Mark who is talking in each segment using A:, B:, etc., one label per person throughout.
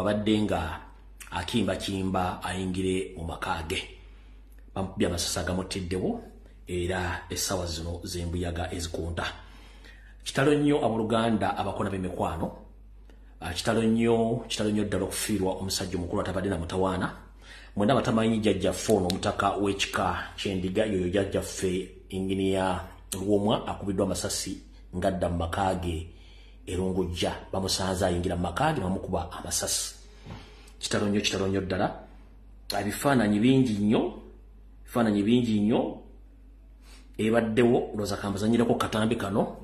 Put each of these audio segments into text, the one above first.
A: wabadde nga akimba ayingire mu makage bamukubye amasasi agamutiddewo era essaawa zino z'embuyaga ezikunta. Kitalo nnyo abooluganda abakona b'emikwano, kitalo nnyo ddala okufiirwa omusajja omukulu atabadde na mutawaana. Mwenda batamanyi jjajjaffe ono omutaka w'ekika ky'endiga yoyo jjajjaffe Inginiya Luwomwa akubiddwa amasasi ngadda mu makage erungujja bamusanze ayingira mu makage bamukuba amasasi. Kitalo nnyo ddala. Ebifaananyi bingi nnyo ebaddewo loza kambazanyirako katambi kano.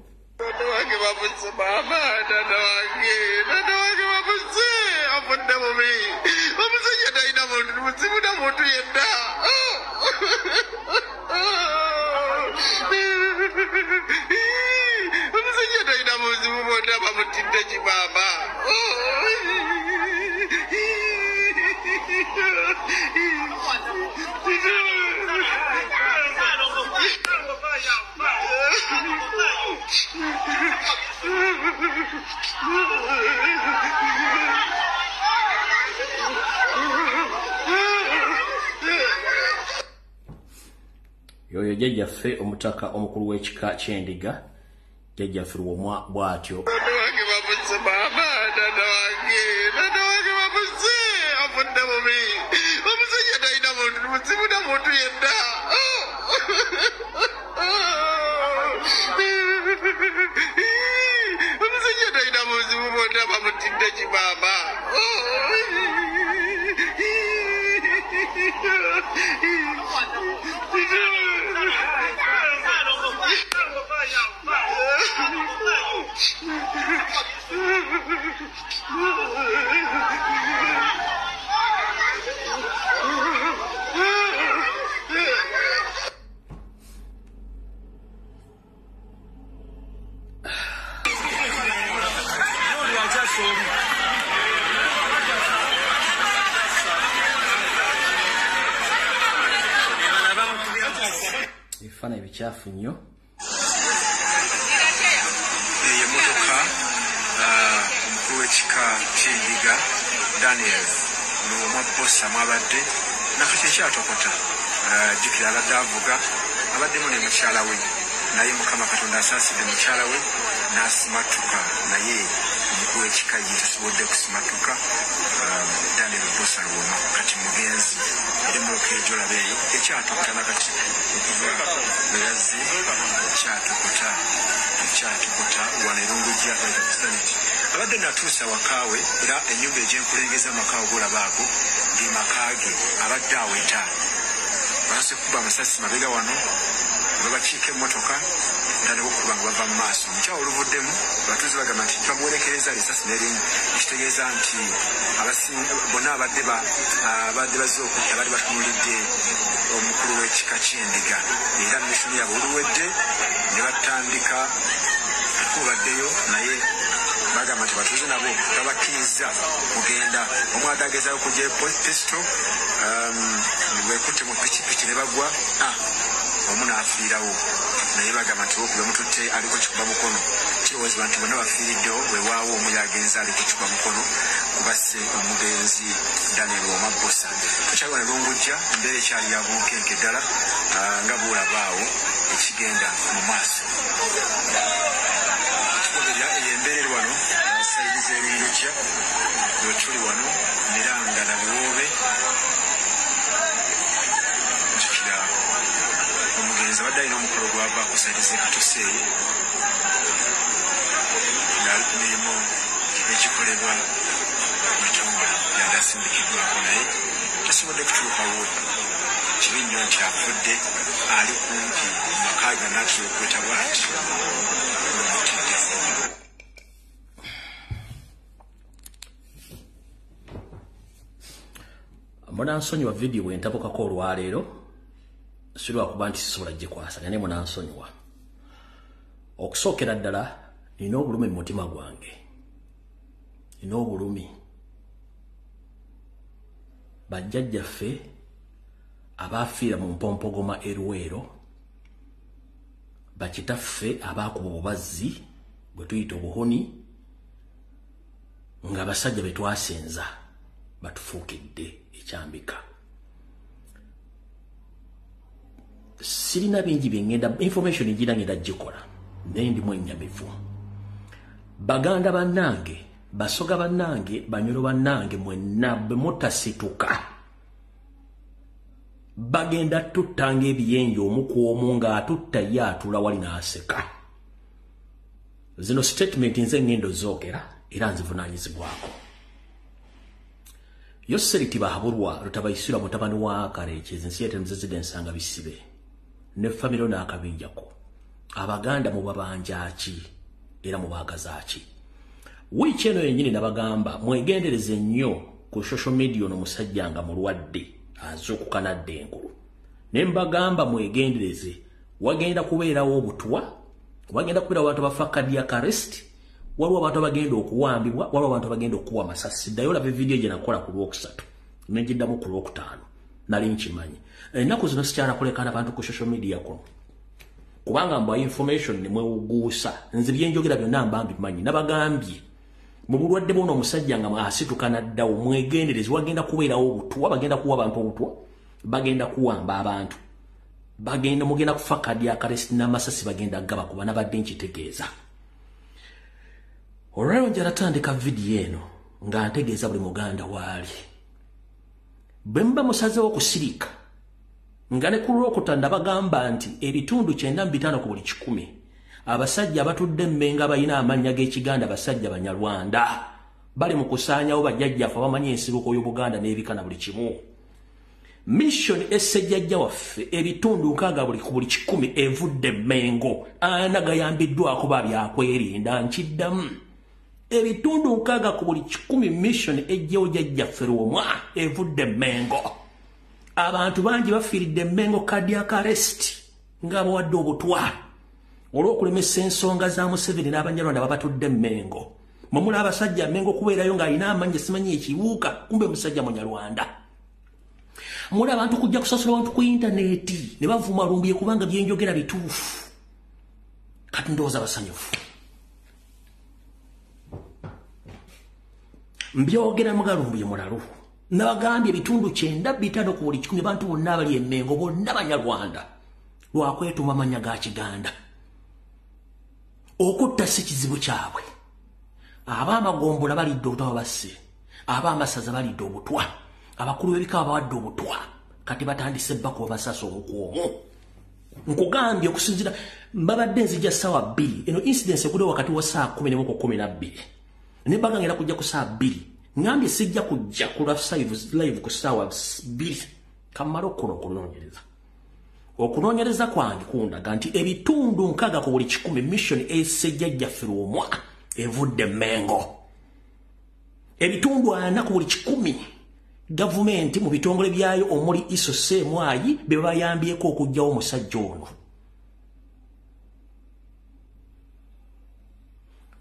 A: Yoyo jjajjaffe omutaka omukulu w'ekika ky'endiga jjajjaffe Luwomwa bw'atyo. Ebifaananyi bikyafu nnyo.
B: Emmotoka omukulu w'ekika ky'endiga Daniel Luwomwa Bbosa mwabadde nakati ekyatokota jjukira abadde avuga abaddemu ne mukyala we naye Mukama Katonda asaasidde mukyala we n'asimatuka naye omukulu w'ekika ye tasobodde kusimatuka. Daniel Bbosa Luwomwa kati mugenzi era emmotoka ejo olaba eyo ekyatokota nakati okuva bwe yazze ekyatokota wano erungujja Pakistaniti. Abadde natuusa wakaawe era ennyumba egy'enkulengeza amakaawe golaba ago ge makage abadde aweta banse kuba amasasi mabega wano babakiika emmotoka era ne bukuba nga bava mu maaso. Omukyawe oluvuddemu abatuuze bagamba nti twamuwerekereza esasi n'erimu ekitegeeza nti bonna abadde bazze okutta baali batunulidde omukulu w'ekika ky'endiga era missoni yabwe oluwedde ne batandika okubaddeyo naye bagamba nti batuuze nabo babakkiriza kugenda. Omu adagezaayo kujja pisito bwekutte mu pikipiki ne bagwa omu n'afiirawo naye bagamba nti okuba mututte aliko kikuba mukono kirowoozebwa nti bonna bafiiriddewo weewaawo omu yagenza aliko kikuba mukono kubasse omugenzi Daniel Luwomwa Bbosa. Tukyaliwo ne Lungujja embeera ekyali ya bunkenke ddala nga bwolabaawo ekigenda mu maaso. Tugoberera embeera eri wano sayidi z'Erungujja we tuli wano Miranga na Buwoobe. Jjukira omugenzi abadde alina omukolo gw'avaako sayidi z'e Katoseeyi ng'emirimu egikolebwa mu bitongole byali asindikiddwako naye tasobodde kutuukawo. Kibi nnyo nti afudde ali kumpi makaaga n'atula okweta bw'ati n'omutidde.
A: Munansonyiwa vidiyo bwe ntabukako olwaleero si lwakuba nti sisobola gikwasanya naye munansonyiwa. Okusookera ddala nina obulumi mu mutima gwange, nina obulumi. Bajjajjaffe abaafiira mu mpompogoma e Luweero, bakitaffe abaakuba obubazzi bwe tuyita obuhoni, nga abasajja be twasenza batufuukidde ekyambika. Sirina bingi byengenda information njira ngenda gikola naye ndimu ennyamivu. Baganda bannange, basoga bannange, banyolo bannange, mwenna bwe mutasituka bagenda tuttanga ebiyenje omu ku omu ng'atutta ye atula wali n'aseka. Zino statement nze ngendo zoogera era nzivunaanyizibwako. Yoseriti bahabulwa Rutabayisira mutabani wa Kareekezi ensi yete muzizide nsanga bisibe ne famiro n'akabinjako. Abaganda mu babanja ki era mu baagazaaki. Wiiki eno yennyini nabagamba mwegendereze nnyo ku social media ono musajja nga mulwadde azuukukanadde engulu. Ne mbagamba mwegendereze wagenda kubeerawo obutwa, wagenda kubeerawo abantu bafa cardiac arrest, waliwo abantu abagenda okuwambibwa, waliwo abantu abagenda okuwa amasasi. Ddayo olaba vidiyo gye nakola ku Lwokusatu negiddamu ku Lwokutaano nali nkimanyi. Ennaku zino sikyala kulekana abantu ku social media kuno kubanga mba information ne mwewuguusa. Nze byenjogera byonna mba mbimanyi. Nabagambye mu bulwadde buno omusajja nga asituka naddawo mwegendereze wagenda kubeerawo obutwa, bagenda kuwa abantu obutwa, bagenda kuwamba abantu, bagenda mugenda kufa cardiac arrest n'amasasi bagenda gaba kuba nabadde nkitegeeza. Olwaleero njala tandika vidiyo eno nga ntegeeza buli muganda waali. Bwe mba musazeewo kusirika nga ne ku Lwokutaano bagamba nti ebitundu 95 ku buli 100 abasajja abatudde Mmengo balina amannya g'Ekiganda basajja Banyarwanda bali mu kusaanyawo bajjajjaffe abamanyi ensibuko y'Obuganda n'ebikana buli kimu. Mission essejjajja waffe ebitundu 6 ku buli 100 evudde Mmengo ana gayambiddwako babyakwerinda nkiddamu. Ebitundu 6 ku buli 100 mission ejjewo jjajjaffe Lwomwa evudde Mmengo. Abantu bangi bafiiridde Mmengo cardiac arrest nga bawadde obutwa olw'okulemesa ensonga za Museveni n'Abanyarwanda babatudde Mmengo. Mumula abasajja Mmengo kubeerayo ng'alina amannya simanyi ekiwuka kumbe musajja Munyarwanda. Mula abantu kujja kusasula abantu ku intaneti ne bavuma lumbuye kubanga byenjogera bituufu. Kati ndowooza basanyufu. Mbyogera mugalumbuye mulalu. Nabagambye ebitundu 95 ku buli 100 bantu bonna abali e Mmengo bonna Banyarwanda lwakwetuma amannya ga Kiganda. Okutta si kizibu kyabwe. Ab'amagombola balidde obutwa basse, ab'amasaza balidde obutwa, abakulu b'ebika bawadde obutwa, kati batandise bako basasa omukwomu. Nkugambye okusinzira mbabadde nzija ssaawa 2 eno incidence ekudde wakati wa saa 10 ne 12 ne baga ngera kujja ku saa 2 ngambye sijja kujja ku live ku ssaawa 2 kamalo kuno okunoonyereza. Okunoonyereza kwange kundaga nti ebitundu 6 ku buli 100 mission essejjajjaffe Lwomwa evudde Mmengo. Ebitundu 4 ku buli 100 gavumenti mu bitongole byayo omuli iso semwayi be bayambyeko okujjawo omusajja ono.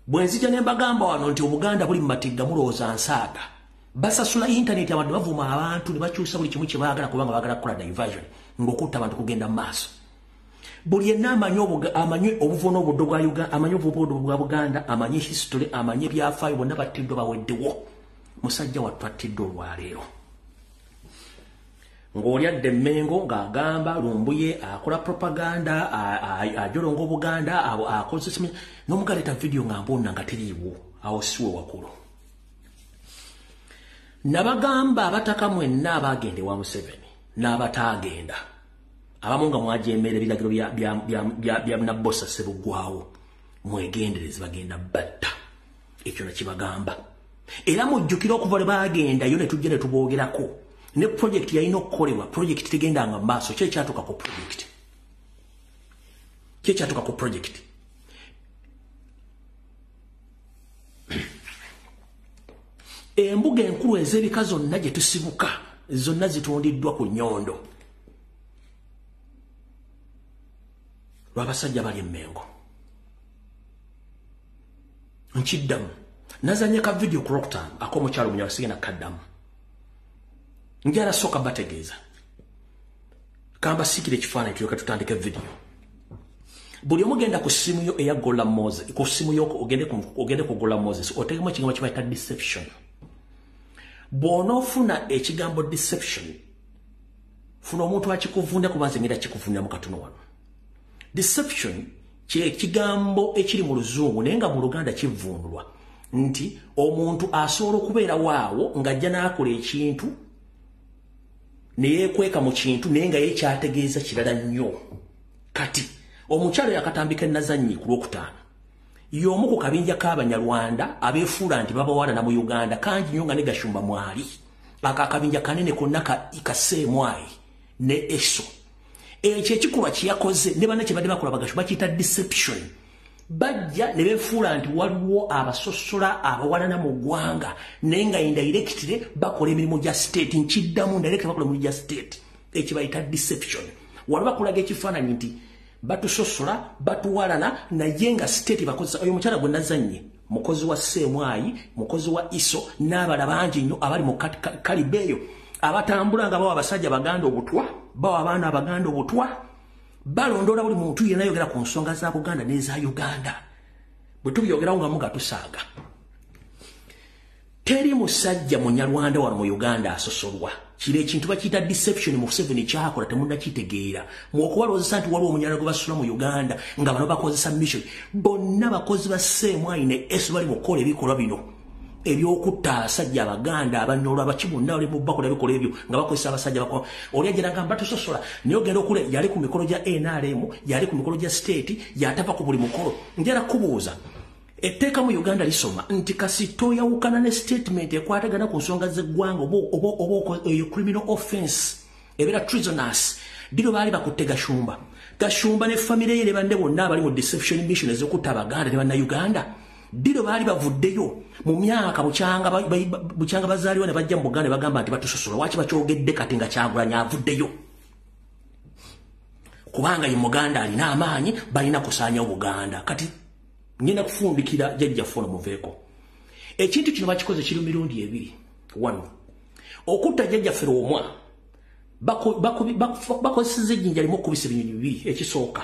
A: Bwenzija ne mbagamba wano nti Obuganda buli matigga mulowooza nsaaga. Basasula internet abantu bavuma abantu ne bakyusa buli kimu kye baagala kubanga baagala kukola diversion ng'okutta abantu kugenda maaso. Buli yenna amanye obuvuno obuddo bwa Uganda, amanye obuvuno bwa Buganda, amanye history, amanye byafaayo bonna battiddwa baweddewo. Musajja wattu attiddwa olwaleero. Ng'olyadde Mmengo ng'agamba Lumbuye akola propaganda ajolonga Obuganda akozesa n'omugaleta video nga mbonna nga teriiwo awo siwe wakulu. Nabagamba abataka mwenna abagende wa Museveni n'abataagenda abamu nga mwajemera ebiragiro bya Nabbosa Ssebuggwawo mwegendereze bagenda batta. Ekyo nakibagamba era mujjukira okuva lwe baagenda yo ne tujja ne tuboogerako ne project yalina okukolebwa. Project tegenda nga maaso kye kyatuka ku project. Embuga enkulu ez'ebika zonna gye tusibuka zonna zitundiddwa ku Nyondo lw'abasajja bali e Mmengo. Nkiddamu nazanye ka video ku Lwokutaano ak'omukyalo Munyala sigenda kaddamu. Njala soka bategeeza. Kamba sikire ekifaananyi tulyoke tutandike video. Buli omugenda ku simu yo eya Gola Moses, ku simu yo ogende ku Gola Moses, otegemu ekigambo kye bayita deception. bw'onoofuna ekigambo deception funa omuntu akikuvunda kubanze ngenda kikuvunda mu katono wano. Deception kye kigambo ekiri mu Luzungu naye nga mu Luganda kivundulwa nti omuntu asobola okubeera waawo ng'ajja n'akola ekintu ne yeekweka mu kintu naye nga ye kyategeeza kirala nnyo. Kati omukyalo yakatambika Nazannyi ku Lwokutaano y'omu ku kabinja k'Abanyarwanda abeefuula nti babawalana mu Uganda kangi nnyo nga ne Gashumba mwali akakabinja kanene konna kaseemwayi ne eso. Ekyo ekikolwa kye yakoze ne banne kye badde bakola Bagashumba bakiyita deception. Bajja ne beefuula nti waliwo abasosola abawalana mu ggwanga naye nga indirectly bakola emirimu gya state nkiddamu indirectly bakola emirimu gya state ekyo bayita deception. Waliwo bakulaga ekifaananyi nti batusosola batuwalana naye nga state bakozesa. Oyo mukyala gwe Nazannyi mukozi wa Seemwayi mukozi wa Iso n'abala bangi nnyo abali mu kalibeeyo abatambula nga bawa abasajja Baganda obutwa bawa abaana Abaganda obutwa balondola buli muntu yenna ayogera ku nsonga za Buganda n'eza Uganda bwe tubyogerawo nga muga tusaaga. Teri musajja Munyarwanda wano mu Uganda asosolwa. Kire ekintu bakiyita deception mu Museveni kyakola temunnakitegeera. Mw'okubalowooza nti waliwo Omunyarwanda gwe basula mu Uganda nga bano bakozesa mission. Bonna bakozi ba Seemwayi ne Esu bali mu kukola ebikolwa bino ebyokutta abasajja Abaganda abanyolwa abakibonna bali mu bakola ebikola ebyo nga bakozesa abasajja bakola. Oli agenda gamba batusosola naye ogenda okule yali ku mikolo gya NRM yali ku mikolo gya state yatava ku buli mukolo. Njala kubuuza etteeka mu Uganda lisoma nti kasito yawukana ne statement ekwatagana ku nsonga z'eggwanga oba criminal offense ebeera treasonous diro baali bakutte Gashumba ne famire ye ne banne bonna abali mu deception mission ez'okutta Abaganda ne Bannayuganda diro baali bavuddeyo mu myaka bukyanga bazaaliwa ne bajja mu Buganda ne bagamba nti batusosola waki bakyogedde kati nga Kyagulanyi avuddeyo kubanga ye Muganda alina amaanyi balina kusaanya Buganda. Kati ngenda kufundikira jjajja fono muveeko ekintu kino bakikoze kiri mirundi ebiri. Wano okutta jjajja fero omwa bakozeseza ejjinja limu okubisa ebinyonyi bibiri. Ekisooka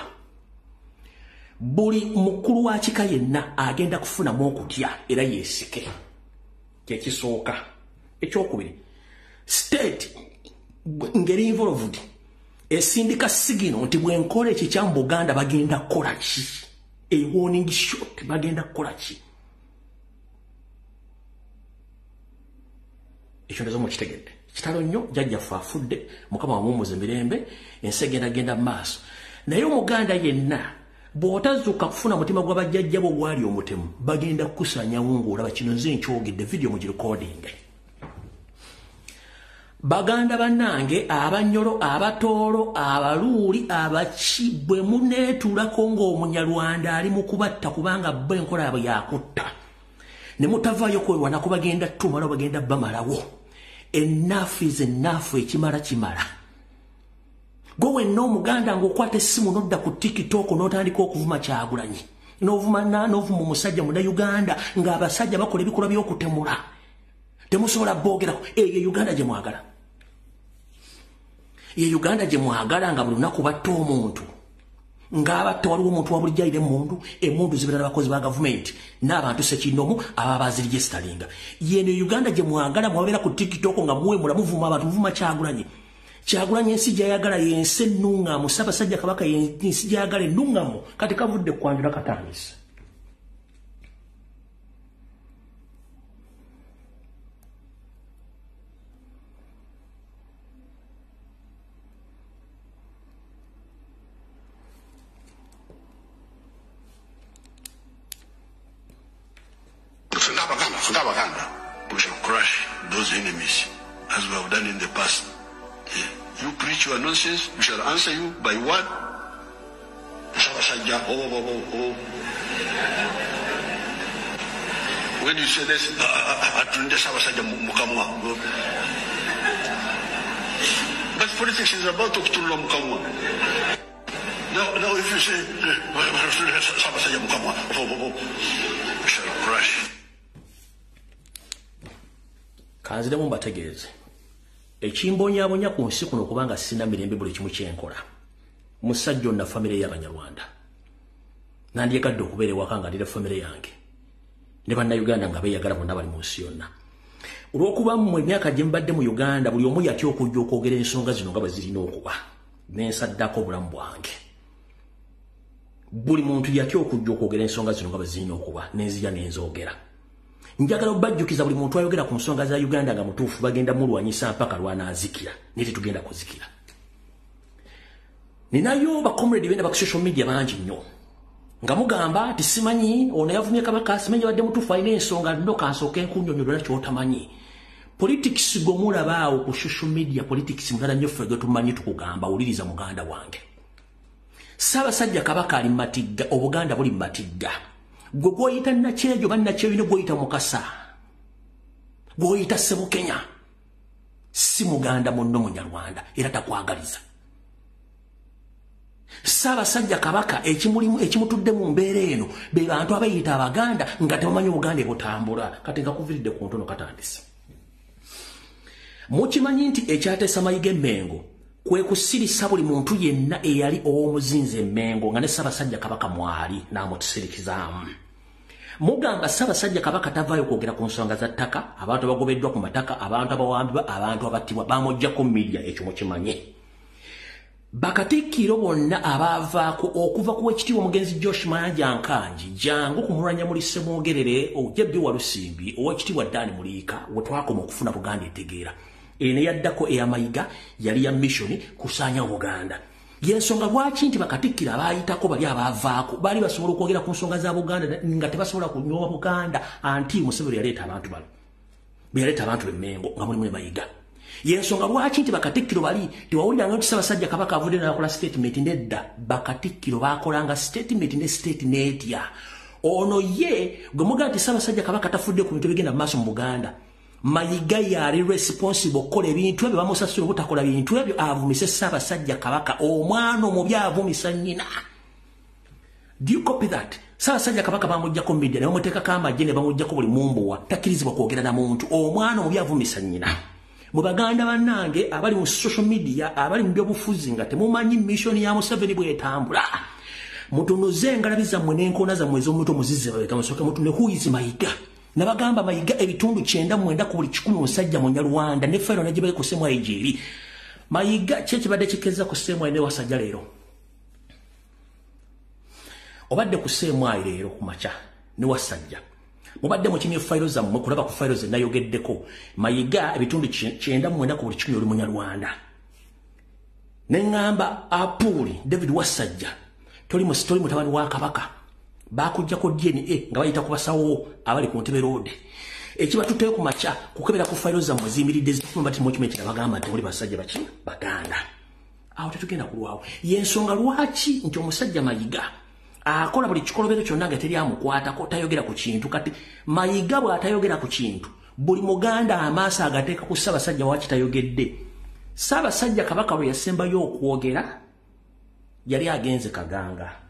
A: buli mukulu wa kika yenna agenda kufunamu okutya era yeesike kyekisooka. Ekyokubiri state ngeri involved esindika sigino nti bwenkola ekyo kya mu Buganda bagenda kukola ki a warning shot bagenda kukola ki. Ekyo ndezo mukitegedde kitalo nnyo jjajjaffe afudde Mukama wamumuze mirembe ensi egenda maaso naye Omuganda yenna bw'otazuuka kufuna mutima gw'abajjajja bo gwali omutemu bagenda kukusaanyawo ng'olaba kino nze nkyogedde video mu girecording. Baganda bannange Abanyolo Abatoolo Abaluuli Abaki bwe muneetuulako ng'Omunyarwanda ali mu kubatta kubanga bo enkola yabwe yakutta ne mutavaayo kwewana ko bagenda tumala bagenda bamalawo. Enough is enough. Ekimala kimala. Gwe wenna Omuganda ng'okwata essimu n'odda ku TikTok n'otandika okuvuma Kyagulanyi n'ovuma omusajja Munnayuganda ng'abasajja bakola ebikolwa by'okutemula temusobola boogerako. Eyo Uganda gye mwagala. Ye Uganda gye mwagala nga buli lunaku batta omuntu ng'abatta waliwo omuntu wabulijjo ayira emundu zibeera n'abakozi ba gavumenti n'abantu ssekinomu ababa baziregisteringa. Yeno Uganda gye mwagala mwabeera ku TikTok nga muwemula muvuma abantu muvuma Kyagulanyi. Kyagulanyi ensi gy'ayagala y'ensi ennuŋŋamu. Ssaabasajja Kabaka y'ensi gy'ayagala ennuŋŋamu. Kati kavudde kwanjula katandise.
C: We shall crush those enemies as we have done in the past. You preach your nonsense, we shall answer you by what? When you say this, but politics is about to Kutula Mukamwa. Now if you say, we shall crush.
A: Kanziremu mbategeeze ekimbonyaabonya ku nsi kuno kubanga sina mirembe buli kimu kyenkola musajja onna famire y'Abanyarwanda nandyegadde okubeera ewaka nga ndira famire yange ne Bannayuganda nga beeyagala bonna bali mu nsi yonna olw'okuba mu emyaka gye mbadde mu Uganda buli omu yatya okujja okwogera ensonga zino nga bwe zirina okuba n'ensaddako obulamu bwange. Buli muntu yatya okujja okwogera ensonga zino nga bwe zirina okuba n'enzija n'enzoogera. Njagala obajjukiza buli muntu ayogera ku nsonga za Uganda nga mutuufu bagenda mulwanyisa mpaka lwanaazikira naye tetugenda kuzikira. Ninayo bakomredi benda ba social media bangi nnyo nga mugamba ti simanyi ono yavumye Kabaka simanyi badde mutuufu alina ensonga ndo kansooka enkunnyonnyola ky'otamanyi. Politics gomulabaawo ku social media politics mulala nnyo ffe tumanyi tukugamba wuliriza muganda wange. Ssaabasajja Kabaka ali Matigga Obuganda buli Matigga. Gwe gwoyita Nakyejo bannakyeyo gwoyita Mukasa gwoyita Sebukenya si Muganda munno Munyarwanda era takwagaliza. Ssaabasajja Kabaka ekimutudde mu mbeera eno be bantu abayita Abaganda nga tebamanyi Obuganda butambula kati nga kuviridde ku ntono katandise. Mukimanyi nti ekyateesa Mayiga Emmengo kwe kusirisa buli muntu yenna eyali ow'omuzinzi Emmengo nga ne Ssaabasajja Kabaka mwali n'amutusirikizaamu. Mugamba Ssaabasajja Kabaka tavaayo kwogera ku nsonga za ttaka, abantu abagobeddwa ku mataka, abantu abawambibwa, abantu abattibwa bamuggyako media ekyo mukimanye. Bakatikkiro bonna abaavaako okuva ku Weekitiibwa omugenzi Josh Mayanja Nkanji jangu kumulwanya muli Ssemwogerere Ojjabbi Walusimbi Oweekitiibwa Dan Muliika we twakoma okufuna Buganda etegeera. Eno yaddako eya Mayiga yali ya mission kusaanya Buganda. Yensonga lwaki nti bakatikkira abaayitako bali abaavaako bali basobola okwogera ku nsonga za Buganda nga tebasobola kunyoowa Buganda anti Museveni yaleeta abantu bano. Yaleeta abantu b'Emmengo nga mulimu ne Mayiga. Yensonga lwaki nti bakatikkiro bali tewawuliranga nti Ssaabasajja Kabaka avudde n'akola statement nedda. Bakatikkiro baakolanga statement ne state n'etya. Ono ye gwe mugamba nti Ssaabasajja Kabaka tafudde ku bintu bigenda mu maaso mu Buganda. Mayiga yali responsible okukola ebintu ebyo bamusasula obutakola bintu ebyo avumise Ssaabasajja Kabaka omwana omubi avumisa nnyina. Do you copy that? Ssaabasajja Kabaka bamuggyako media ne bamuteekako amagye ne bamuggyako buli mumbuwa takkirizibwa kwogera na muntu omwana omubi avumisa nnyina. Mu Baganda bannange abali mu social media abali mu byobufuzi nga temumanyi mission ya Museveni bw'etambula mutunuze engalabi zammwe n'enkoona zammwe ez'omuntu omuzizi babeka musooke mutune who is Mayiga. Nabagamba Mayiga ebitundu 9 ku buli 100 musajja Munyarwanda ne fayiro nagibe ku ssemu ejiri. Mayiga kye kibadde kikeza ku ssemu ene wasajja leero. Obadde ku ssemu ayi leero ku macha ne wasajja. Mubadde mukinye fayiro zammwe kulaba ku fayiro ze nayogeddeko. Mayiga ebitundu 9 ku buli 100 oli Munyarwanda. Nengamba Apuli David Wasajja toli mutabani wa Kabaka. Bakujjako DNA nga bayita kubasawo abali ku Ntebe Road. Ekibatuteyo ku macha kukebera ku fayiro zammwe zimiridde zifuma bati mochiment abagamba nti oli basajja baki Baganda. Awo tetugenda kulwawo. Yensonga lwaki nti omusajja Mayiga akola buli kikolobero kyonna nga teri amukwatako tayogera ku kintu kati Mayiga bw'atayogera ku kintu buli Muganda amaaso agateeka ku Ssaabasajja waki tayogedde. Ssaabasajja Kabaka lwe yasembayo okwogera yali agenze Kaganga.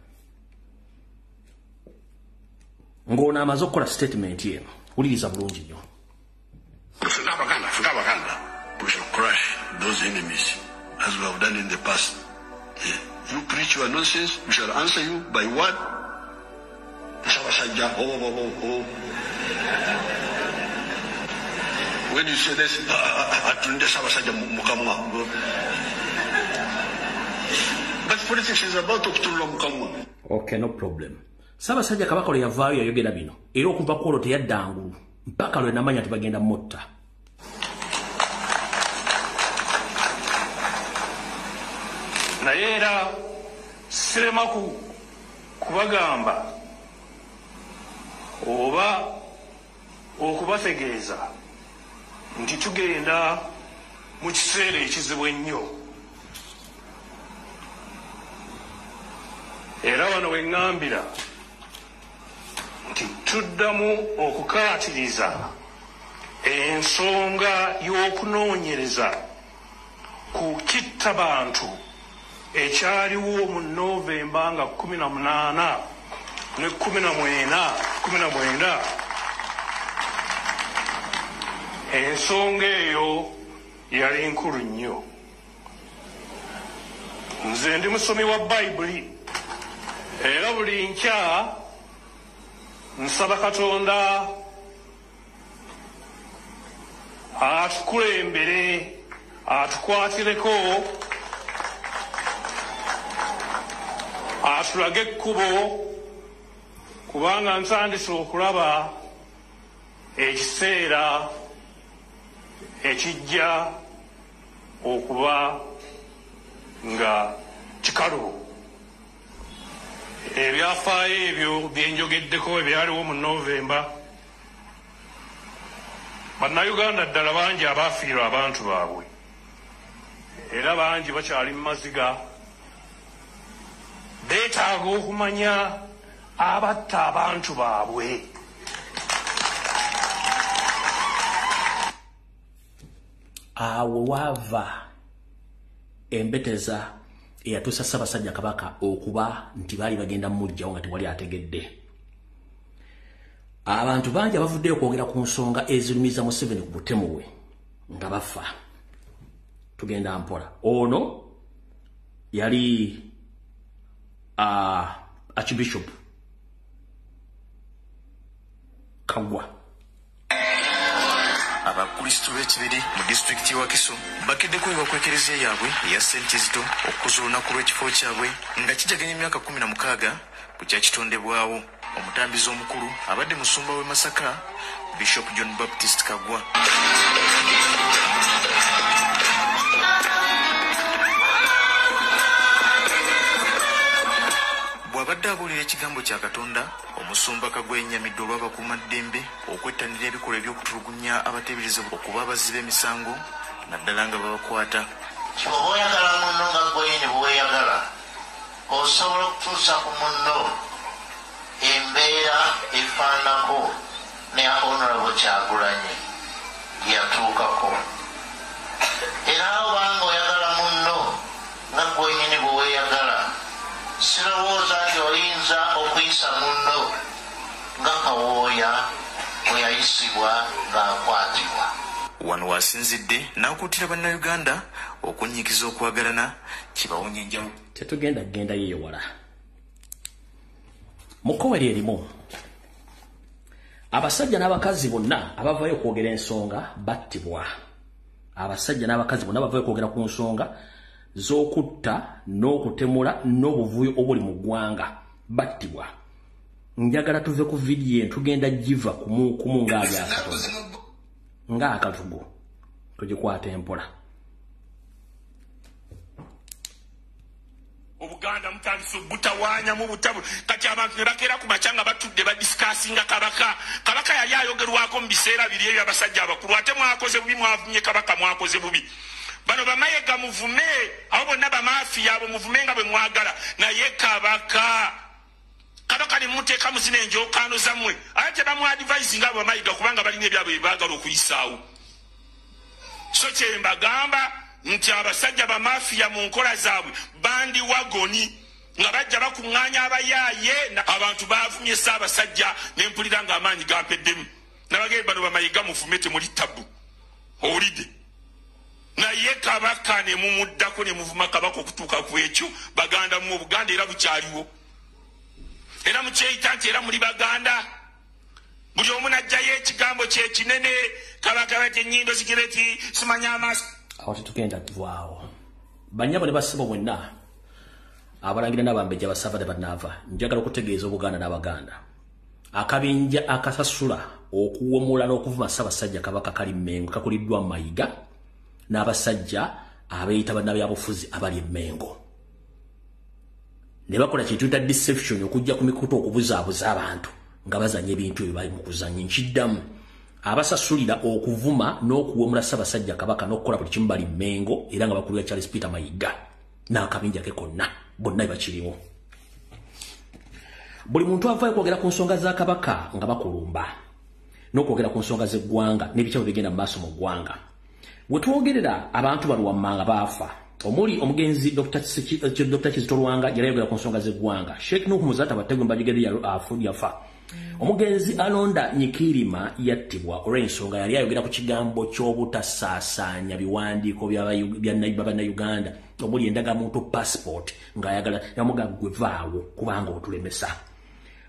A: Ng'ono amaze okukola statement eno wuliriza bulungi nnyo.
C: We shall crush those enemies as we have done in the past. You preach your nonsense, we shall answer you by what? Ssaabasajja, when you say this, atunde Ssaabasajja mukamwa. But politics is about okutulula mukamwa.
A: Okay, no problem. Ssaabasajja Kabaka lwe yavaayo yayogera bino era okuva ku olwo teyadda ngulu mpaka lwe namanya tebagenda mutta.
D: Naye era sirema kubagamba oba okubategeeza nti tugenda mu kiseera ekizibu ennyo. Era wano we ŋŋambira nti tuddamu okukaatiriza ensonga y'okunoonyereza ku kitta bantu ekyaliwo mu Novemba nga 18 ne 19. Ensonga eyo yali nkulu nnyo. Nze ndi musomi wa Bayibuli era buli nkya nsaba Katonda atukulembere atukwatireko atulage ekkubo kubanga nsandise okulaba ekiseera ekijja okuba nga kikalu. Ebyafaayo ebyo byenjogeddeko ebyaliwo mu Novemba, bannayuganda ddala bangi abaafiirwa abantu baabwe era bangi bakyali mu maziga. Beetaaga okumanya abatta abantu baabwe.
A: Awo waava embeteza eyatuusa Ssaabasajja Kabaka okuba nti baali bagenda mujjawo nga tewali ategedde. Abantu bangi abavuddeyo okwogera ku nsonga ezirumiza Museveni ku butemu bwe nga bafa. Tugenda mpola. Ono yali Archbishop Kaggwa.
E: Abakristo b'ekibiri mu disitulikiti wa Kiso bakeddeko ebakwekereza yaabwe eya St. Kizito okukuza olunaku lw'ekifo kyabwe nga kijaganya emyaka 16 ku kyakitondebwawo. Omutambizi omukulu abadde musumba w'e Masaka, Bishop John Baptist Kaggwa. Bw'abadde abuulira ekigambo kya Katonda, omusumba Kaggwa yennyamidde olw'abakuumaddembe okwettanira ebikolwa eby'okutulugunya abateebereza okuba abazzi b'emisango naddala nga babakwata.
F: Bw'oba oyagala munno nga gwenyini bw'oyagala, osobola okutuusa ku munno embeera efaanako ne Honorable Kyagulanyi yatuukako. Era obanga oyagala munno nga gwenyini bw'oyagala, sirowooza nti oyinza okuyisa munno nga Kawooya bwe yayisibwa ng'akwatibwa.
E: Wano wasinzidde n'akuutira bannayuganda okunnyikiza okwagalana kibawonya enjawo.
A: Tetugenda genda yeyo wala. Mu kkowe erimu abasajja n'abakazi bonna abavaayo okwogera ensonga battibwa. Abasajja n'abakazi bonna abavaayo okwogera ku nsonga z'okutta n'okutemula n'obuvuyo obuli mu ggwanga battibwa. Njagala tuve ku vidiyo tugenda giva kumu ng'akatugo tugikwata empola.
D: Obuganda mutandise butawaanya mu butabu kati abantu ne bakeera ku macanga batudde badisikasinga kabaka yali ayogerwako mu biseera biri ebyo abasajja abakulu ate mwakoze bubi mwavumye kabaka mwakoze bubi. Bano Bamayega muvume abo bonna bamafiya abo muvume nga bwe mwagala naye kabaka ne muteeka mu zino enjookaano zammwe ate bamuadvisinga abo Bamayega kubanga balina ebyabwe baagala okuyisaawo. So kye mbagamba nti abasajja bamafiya mu nkola zaabwe bandi wagoni nga bajja bakuŋŋaanya abayaaye abantu baavumye Ssaabasajja ne mpulira ng'amaanyi gampeddemu. Nabagambye bano Bamayega muvume temuli ttabu. Owulidde? Naye kabaka ne mumuddako ne muvuma kabaka okutuuka ku ekyo baganda mu Buganda era bukyaliwo. Era mukyeyita nti era muli baganda. Buli omu n'ajjayo ekigambo kye kinene kabaka bati ennyindo zigireti simanya amaaso.
A: Awo tetugenda kuvaawo. Banyabo ne basibo bonna abalangira n'abambejja basavadde bannaava njagala okutegeeza Obuganda n'Abaganda. Akabinja akasasula okuwomula n'okuvuma Ssaabasajja Kabaka kali Mmengo kakuliddwa Mayiga n'abasajja abeeyita bannabyabufuzi abali Mmengo. Ne bakola kintu ta deception okujja ku mikutu okubuzaabuza abantu nga bazanya ebintu ebyo bali mu kuzanya nkiddamu. Abasasulira okuvuma n'okuwomula Ssaabasajja Kabaka n'okukola buli kimu bali Mmengo era nga bakulira Charles Peter Mayiga n'akabinja ke konna bonna bakiriwo. Buli muntu avaayo kwogera ku nsonga za Kabaka nga bakulumba n'okwogera ku nsonga z'eggwanga n'ebikyalo bigenda mu maaso mu ggwanga. We twogerera abantu bano wammanga baafa omuli omugenzi Dr. Kizito Lwanga yali ayogera ku nsonga z'eggwanga. Sheikh Nuhu Muzata Bategwe Mbajigede yafa. Omugenzi Alonda Nyikirima yattibwa olw'ensonga yali ayogera ku kigambo ky'obutasaasaanya biwandiiko by'Abannayuganda omuli endagamuntu passport ng'ayagala yamugagwe vaawo kubanga otulemesa.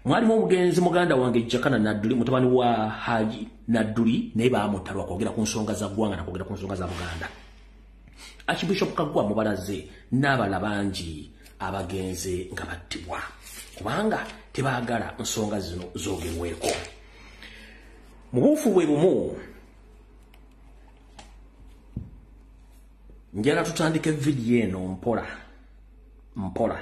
A: mwalimu omugenzi muganda wange Jakana Nadduli mutabani wa Haji Nadduli naye baamutalwa kwogera ku nsonga za ggwanga na kwogera ku nsonga za Buganda. Archbishop Kaggwa mubalaze n'abala bangi abagenze nga battibwa kubanga tebaagala nsonga zino zoogerweko. Mu buufu bwe bumu njala tutandike vidiyo eno mpola.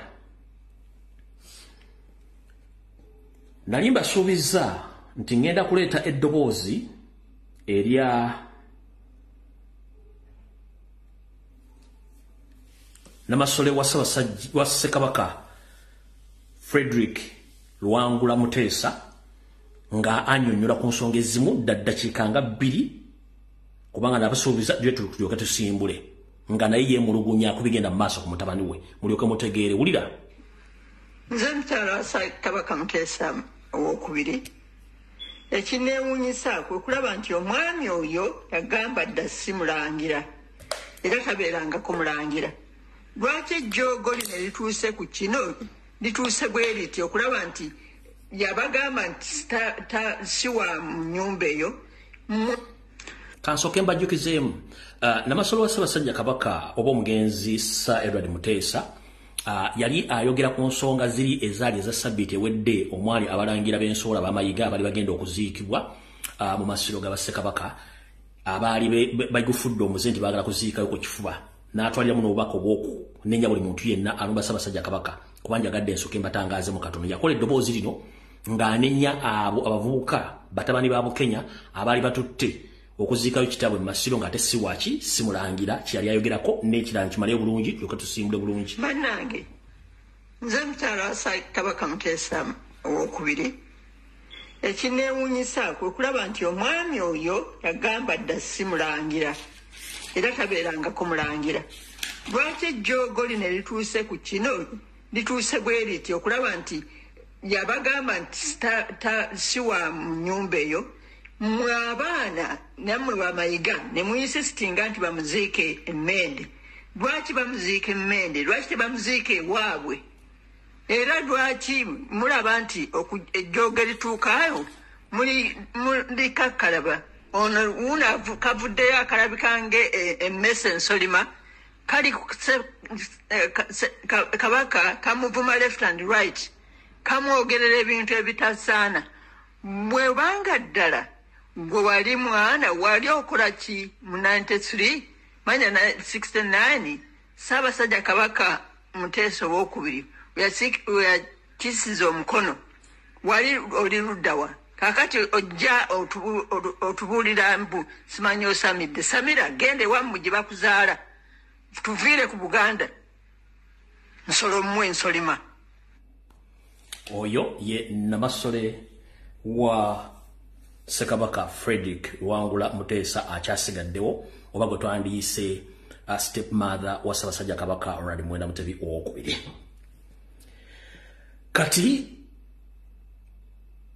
A: Nali mbasuubiza nti ngenda kuleeta eddoboozi erya Namasole wa Ssekabaka Frederick Luwangula Muteesa nga annyonnyola ku nsonga ezimu ddakiika nga 2 kubanga nabasuubiza gye tulyoke tusimbule nga naye yeemulugunya kubigenda mu maaso ku mutabani we mulyoke mutegeere. Wulira
G: nze mukyala wa Ssekabaka Muteesa owokubiri ekineewuunyisa kwe kulaba nti omwami oyo yagamba dda si mulangira era tabeerangako mulangira. Lwaki ejjoogo lino lituuse ku kino lituuse bwe liti okulaba nti yabagamba nti si wa mu nnyumba eyo.
A: Kansooke mbajjukizeemu Namasole wa Ssaabasajja Kabaka oba omugenzi Sir Edward Muteesa yali ayogera ku nsonga ziri ezaali eza Ssabbiiti ewedde omwali abalangira b'ensoola b'amayiga abali bagenda okuziikibwa mu masiro ga Bassekabaka abaali bagufudde omuze nti baagala kuziikayo ku kifuba n'atwaliramu n'obubaka obwoku nenya buli muntu yenna alumba Ssaabasajja Kabaka kubanja gadde ensooka embatangaze mu katono. Yakola eddoboozi lino ng'anenya abo abavubuka batabani ba Bukenya abaali batutte okuziikayo kitaabwe mu masiro ng'ate si waki si mulangira kyeyali ayogerako n'ekirala nkimale bulungi lyoka tusimbule bulungi.
G: Bannange nze mukyala wa Ssekabaka Muteesa owokubiri ekineewuunyisa kwe kulaba nti omwami oyo yagamba dda si mulangira era tabeerangako mulangira. Lwaki ejjoogo lino lituuse ku kino lituuse bwe liti okulaba nti yabagamba nti si wa mu nnyumba eyo. Mmwe abaana nammwe bamayiga ne muyisisitinga nti bamuziike emmende. Lwaki bamuziika emmende? Lwaki tebamuziika ewaabwe? Era lwaki mulaba nti ejjoogo lituukaayo muli kakkalaba ono una kavuddeyo akalabika nge emmese ensolima kali Kabaka kamuvuma left and right kamwogerera ebintu ebitasaana. Bwe banga ddala gwe wali mwana wali okola ki mu 93 manya 69 Ssaabasajja Kabaka Muteesa owokubiri yakisiza omukono wali oli luddawa kakati ojja otubuulira mbu simanyi osamidde. Samira gende wammwe gye bakuzaala tuviire ku Buganda nsolo mmwe ensolima.
A: Oyo ye Namasole wa Ssekabaka Frederick Luwangula Muteesa akyasigaddewo oba gwe twandiyise stepmother wa Ssaabasajja Kabaka Ronald Muwenda Mutebi owokubiri. Kati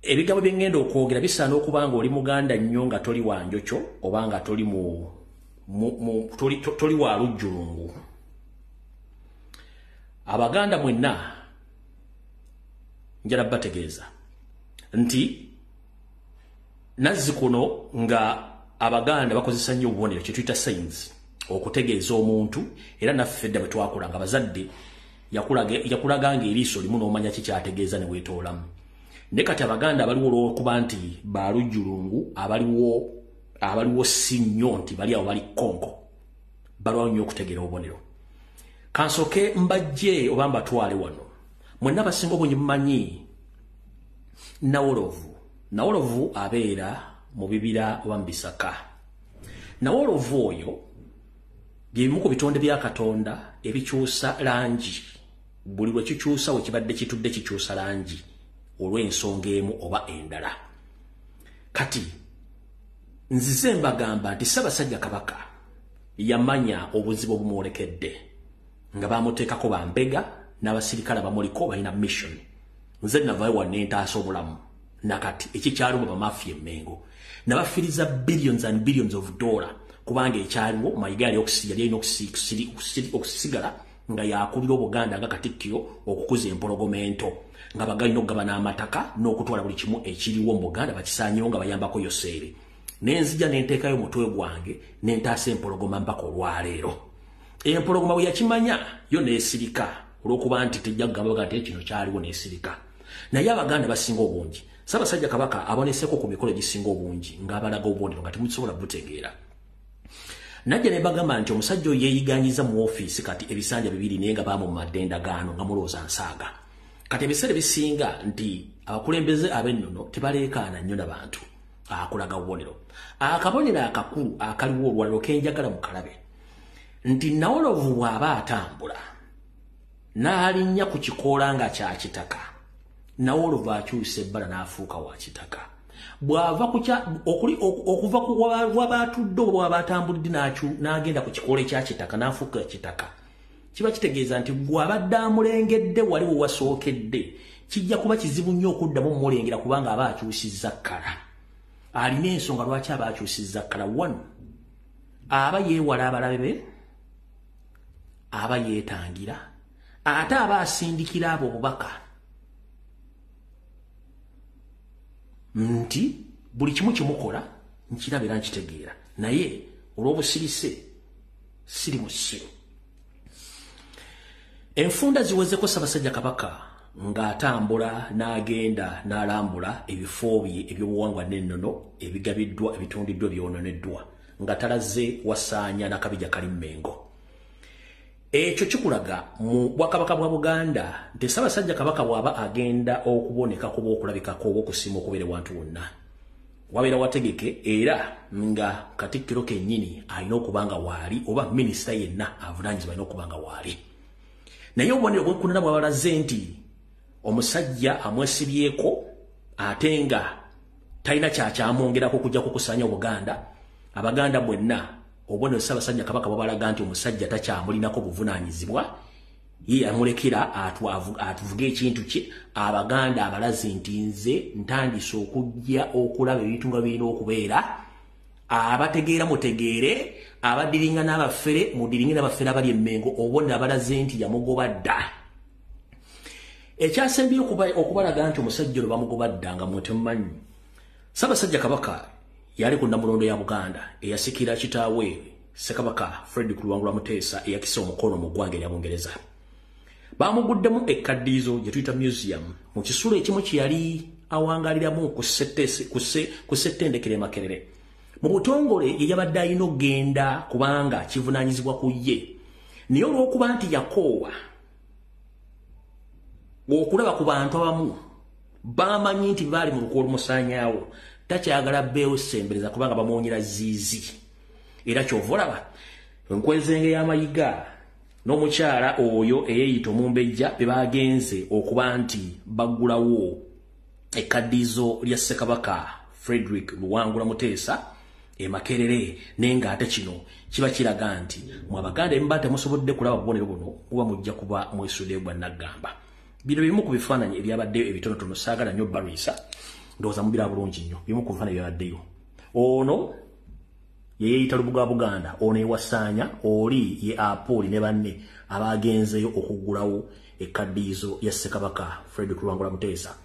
A: ebigambo bye ngenda okwogera bisaana okuba nga oli Muganda nnyo nga toli wa njokyo oba nga toli toli wa lujjulungu. Abaganda mwenna njala bategeeza nti Nazzikuno nga Abaganda bakozesa nnyo obubonero kye tuyita signs okutegeeza omuntu era naffe dda bwe twakola nga bazadde yakulaga ng'eriiso limu n'omanya kikyategeeza ne weetoolamu. Ne kati Abaganda abaliwo olw'okuba nti balujjulungu abaliwo si nnyo nti bali awo bali konko balwawo nnyo okutegeera obubonero. Kansooke mbajje oba mbatwale wano mwenna abasinga obungi mumanyi Nawolovu abeera mu bibira oba mu bisaka. Nawolovu oyo byebimu ku bitonde bya Katonda ebikyusa langi buli lwe kikyusa we kibadde kitudde kikyusa langi olw'ensonga emu oba endala. Kati nzize mbagamba nti Ssaabasajja Kabaka yamanya obuzibu obumwolekedde nga bamuteekako bambega n'abasirikale bamuliko balina mission. Nze navayo wanne ntaasa obulamu nakati ekikyaliwo bamafia emmengo nabafiriza billions and billions of dollars kubanga ekyaliwo mayiga yali alina okusigala nga yakulira Obuganda nga Katikkiro okukuza empologomento nga bagalina okugabana amataka n'okutwala buli kimu ekiriwo mu Buganda bakisaanyewo nga bayambako Yoseeri. Nenzija n'enteekayo omutwe gwange n'entaasa empologoma mpaka olwaleero. Empologoma bwe yakimanya yo n'esirika olw'okuba nti tejja kugamba nti kino kyaliwo n'esirika. Naye Abaganda basinga obungi Ssaabasajja Kabaka aboneseko ku mikolo gisinga obungi ng'abalaga obubonero nga temusobola butegeera. Najja ne bagamba nti omusajja oyo yeeyiganyiza mu ofiisi kati ebisanja bibiri naye nga baamu mu madde endagaano nga mulowooza nsaaga. Kati ebiseera bisinga nti abakulembeze ab'ennono tebaleekaana nnyo n'abantu akulaga bubonero. Akabonero akakulu akaliwo olwaliro kenjagala mu kalabe nti Nawolovu bw'aba atambula n'alinnya ku kikoola nga kya kitaka, Nawolovu akyusa ebbala n'afuuka wa kitaka. Bw'ava okuva ku wabatudde oba wabatambulidde n'agenda ku kikoola ekya kitaka n'afuuka kitaka, kiba kitegeeza nti bw'abadde amulengedde wali we wasookedde kijja kuba kizibu nnyo okuddamu omulengera kubanga aba akyusizza kkala. Alina ensonga lwaki aba akyusizza kkala. Wano aba yeewala abalabe be, aba yeetangira, ate aba asindikira abo obubaka nti buli kimu kimukola nkirabira nkitegeera, naye olw'obusirise siri mu ssiru. Enfunda ziwezeko Ssaabasajja Kabaka ng'atambula n'agenda n'alambula ebifo bye ebyobuwangwa n'ennono ebigabiddwa ebitundiddwa byononeddwa nga talaze wasaanya n'akabija kali Mmengo. Ekyo kikulaga mu Bwakabaka bwa Buganda nti Ssaabasajja Kabaka bw'aba agenda okuboneka kuba okulabikako oba okusiima okubeera wantu wonna wabeera wategeke era nga Katikkiro kennyini alina okuba nga waali oba minisita yenna avunaanyizibwa alina okuba nga waali. Naye obubonero bw'enkunana bw'abalaze nti omusajja amwesibyeko ate nga talina kyakyamwongerako kujja kukusaanya Obuganda, Abaganda bwenna obubonero Ssaabasajja Kabaka bw'abalaga nti omusajja takyamulinako buvunaanyizibwa, ye amulekera atuvuge ekintu kye. Abaganda abalaze nti nze ntandise okujja okulaba ebintu nga birina okubeera, abategeera mutegeere, abadiringa n'abafere mudiringe n'abafere abali Emmengo. Obubonero abalaze nti yamugoba dda. Ekyasembye okubalaga nti omusajja olwo bamugoba dda nga mutemumanyi, Ssaabasajja Kabaka yali ku Namulondo ya Buganda eyasikira kitaawe Ssekabaka Frederick Luwangula Muteesa eyakisa omukono mu ggwanga erya Bungereza. Bamuguddemu ekkaddiizo gye tuyita museum mu kisulo ekimu kye yali awangaliramu ku ssettendekero e Makerere. Mu butongole ye yabadde alina okugenda kubanga kivunaanyizibwa ku ye, naye olw'okuba nti yakoowa okulaba ku bantu abamu bamanyi nti baali mu lukwo olumusaanyaawo, takyagala bbeewo sembereza kubanga bamwonyera ziizi. Era kyova olaba enkwezenge y'amayiga n'omukyala oyo eyeeyita Omumbejja be bagenze okuba nti baggulawo ekkaddiizo lya Ssekabaka Frederick Luwangula Muteesa e Makerere, naye ng'ate kino kiba kiraga nti mu Abaganda emuba temusobodde kulaba bubonero buno muba mujja kuba mwesuddeyo bwa Naggamba. Bino bimu ku bifaananyi ebyabaddeyo ebitonotono, saagala nnyo Barisa, ndowooza mubira bulungi nnyo, bimu ku bifaananyi byabaddeyo. Ono ye yeeyita Lubuga Buganda, ono ewasaanya, oli ye Apooli ne banne abagenzeyo okuggulawo ekkaddiizo ya Ssekabaka Frederick Luwangula Muteesa.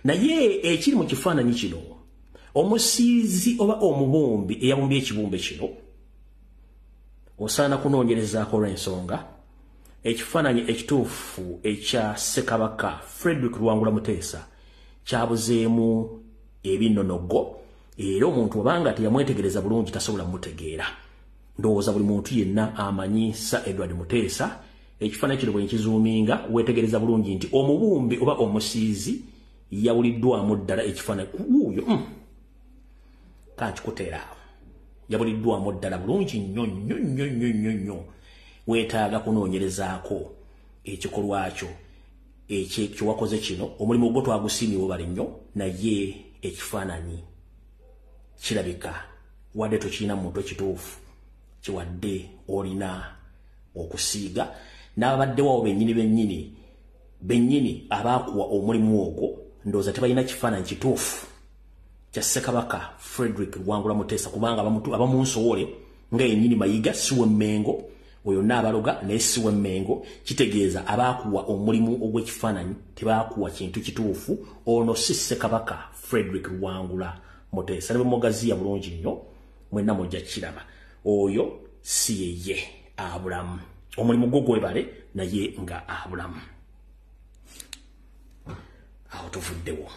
A: Naye ekiri mu kifaananyi kino, omusiizi oba omubumbi eyabumbye ekibumbe kino osaana kunoonyerezaako olw'ensonga ekifaananyi ekituufu ekya Ssekabaka Frederick Luwangula Muteesa kyabuzeemu ebinnonogo, era omuntu obanga teyamwetegereza bulungi tasobola mutegeera. Ndowooza buli muntu yenna amanyi Sir Edward Muteesa. Ekifaananyi kino bwe nkizuuminga weetegereza bulungi nti omubumbi oba omusiizi yawuliddwamu ddala ekifaananyi wuuyo kankikuteera awo, yawuliddwamu ddala bulungi nnyo nnyo nnyo nnyo nnyo nnyo. Weetaaga kunoonyerezaako ekikolwa kyo ekyo wakoze kino. Omulimu gwo twagusiimye bali nnyo, naye ekifaananyi kirabika wadde tokirina muntu ekituufu kiwadde olina okusiiga n'ababaddewo bennyini abaakuwa omulimu ogwo, ndowooza tebalina kifaananyi kituufu kya Ssekabaka Frederick Luwangula Muteesa kubanga abamunsowole nga yennyini Mayiga siwe Mmengo oyo Nabaloga n'essiwa Mengo kitegeeza abakuwa omulimu ogw'ekifaananyi tebakuwa kintu kituufu. Ono si Ssekabaka Frederick Wangula Mutesa ne mugaziya bulungi nnyo mwenna mujja kiraba. Oyo si yeye abulamu omulimu gwo gwebale naye nga abulamu. Awo tuvuddewo.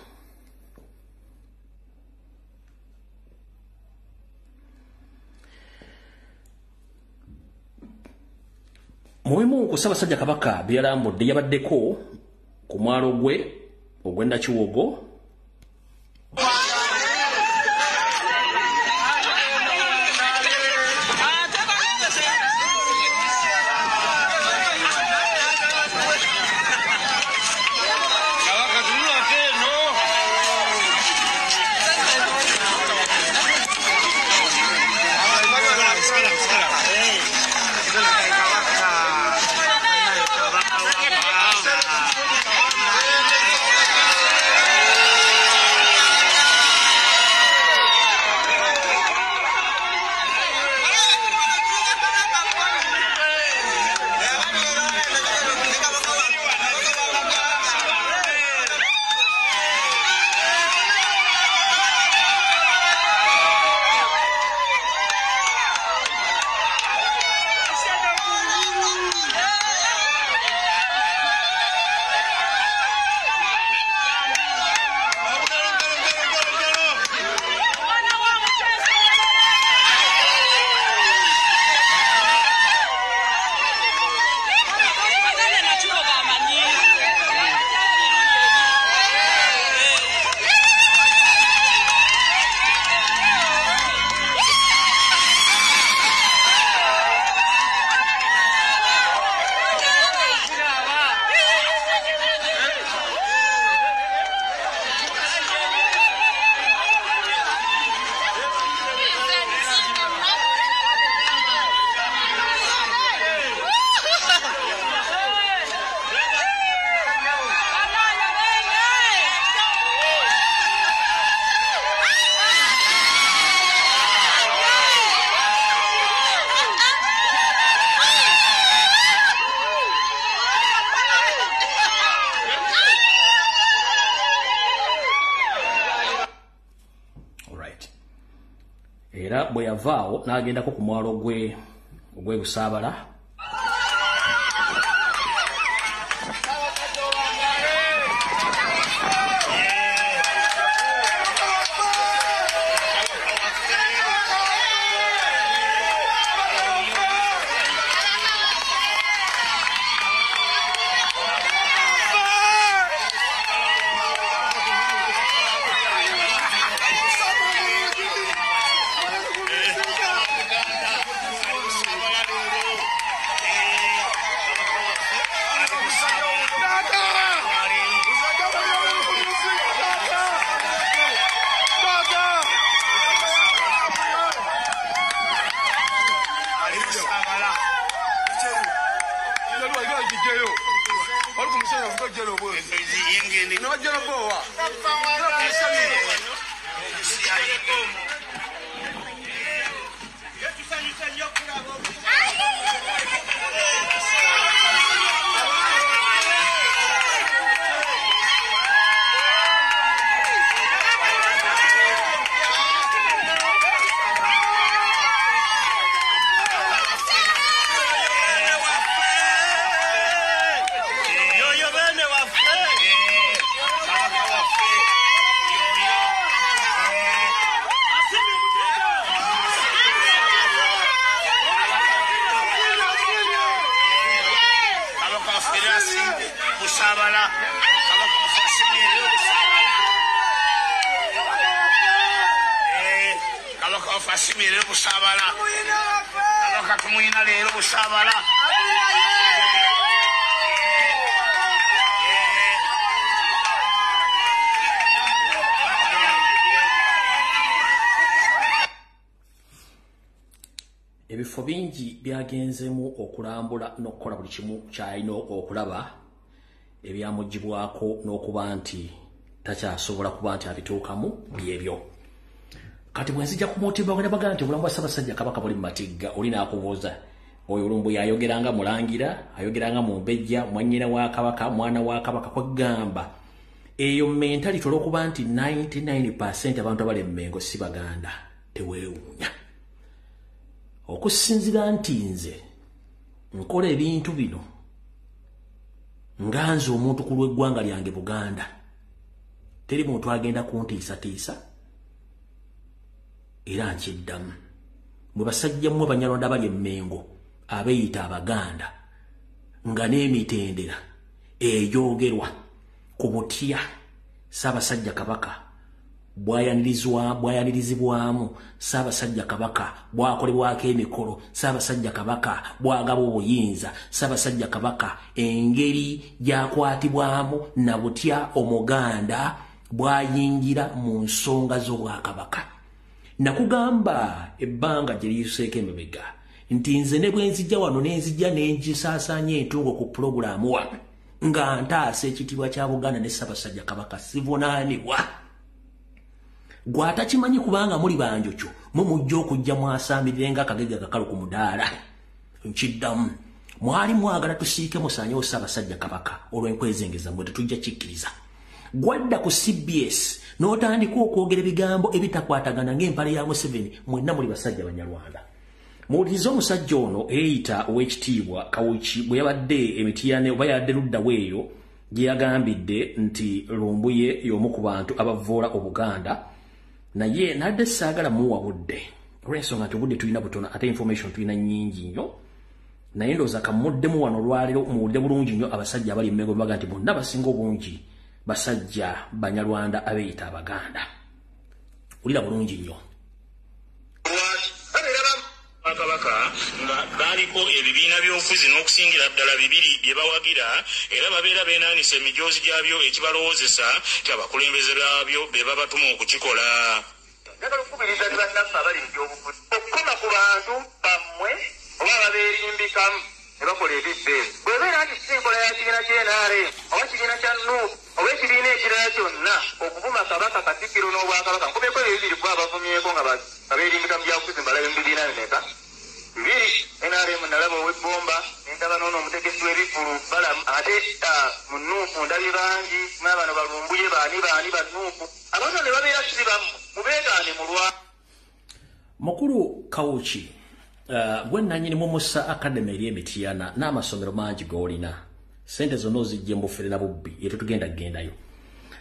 A: Mulimu ku Ssaabasajja Kabaka byalambudde yabaddeko ku mwalo gwe ogwenda Kiwogo. Era bwe yavaawo n'agendako ku mwalo gwe Busaabala. Ebifo bingi byagenzemu okulambula n'okukola buli kimu kyalina okulaba ebyamugibwako n'okuba nti takyasobola kuba nti abituukamu byebyo. Kati bwe nzija ku motiba bwe nabaga nti obulamu bwa Ssaabasajja Kabaka buli mu matigga oli n'akubuuza oyo Lumbuye ayogeranga mulangira ayogeranga mumbejja mwanyina wa kabaka mwana wa kabaka kwagamba eyo mentality olwokuba nti 99% abantu abali Mmengo si Baganda teweewuunya okusinzira nti nze nkola ebintu bino nganze omuntu ku lw'eggwanga lyange Buganda teri muntu agenda kuntiisatiisa era nkiddamu mwe basajja mmwe Banyarwanda abali Mmengo abeeyita Abaganda nga n'emitendera eyogerwa ku butya Ssaabasajja Kabaka bwayanirizibwamu Ssaabasajja Kabaka bwakolebwako emikolo Ssaabasajja Kabaka bwagaba obuyinza Ssaabasajja Kabaka engeri gyakwatibwamu na butya Omuganda bwayingira mu nsonga z'Obwakabaka. Nakugamba ebbanga gye liyuseeko emabega nti nze ne bwe nzijja wano n'enzijja n'engisaasaanya entungo ku pulogulaamu wano nga ntaasa ekitiibwa kya Buganda ne Ssaabasajja Kabaka sivunaanibwa. Gwatakimanyi kubanga muli banjokyo mujja okujja mwasaambirire ng'akagege akakalu ku mudaala. Nkiddamu mwali mwagala tusiike musaanyewo Ssaabasajja Kabaka olw'enkwezengeza mwe tetujja kikkiriza. Gwadda ku CBS n'otandika okwogera ebigambo ebitakwatagana ng'empale ya Museveni mwenna muli basajja Banyarwanda. Muwulirize omusajja ono eyita Oweekitiibwa Kawuki bwe yabadde emitiyaane oba yabadde ludda weeyo gye yagambidde nti Lumbuye y'omu ku bantu abavvoola Obuganda naye nadde saagala muwa budde olw'ensonga nti obudde tulina butono ate information tulina nnyingi nnyo naye ndowooza kamuddemu wano olwaleero muwulire bulungi nnyo abasajja abali Mmengo baga nti bonna basinga obungi basajja Banyarwanda abeeyita Abaganda. Wulira bulungi nnyo.
D: Kabaka nga baliko ebibiina by'obufuzi n'okusingira ddala bibiri bye bawagira era babeera beenaanisa emijoozi gyabyo ekibalowoozesa ti abakulembeze baabyo be babatuma okukikola. Njagala okukubiriza ne bannaffe abali mu by'obufuzi okukoma ku bantu bammwe oba ababeerimbikamu ne bakola ebibbe. Bw'ebeera nti si nkola ya kibiina ky'NRM oba kibiina kya NUP oba ekibiina ekirala kyonna okuvuma Kabaka Katikkiro n'Obwakabaka nkomeko ebyo bibiri kuba abavumyeko nga abeerimbikamu byabufuzi mbalabe mu bibiina bimeka. Bibiri NRM nalaba ow'ebbomba nendaba n'ono omutegesi w'ebivvulu balamu ate mu NUP ndabye bangi n'abano Balumbuye baani ba NUP abantu ne babeera kisibamu mubeegaane mulwa.
A: Mukulu Kawuki gwe nannyini mu Musa Academy eri Emitiana n'amasomero mangi g'olina sente zonna ozijje mbufere na bubbi yetutugenda kugendayo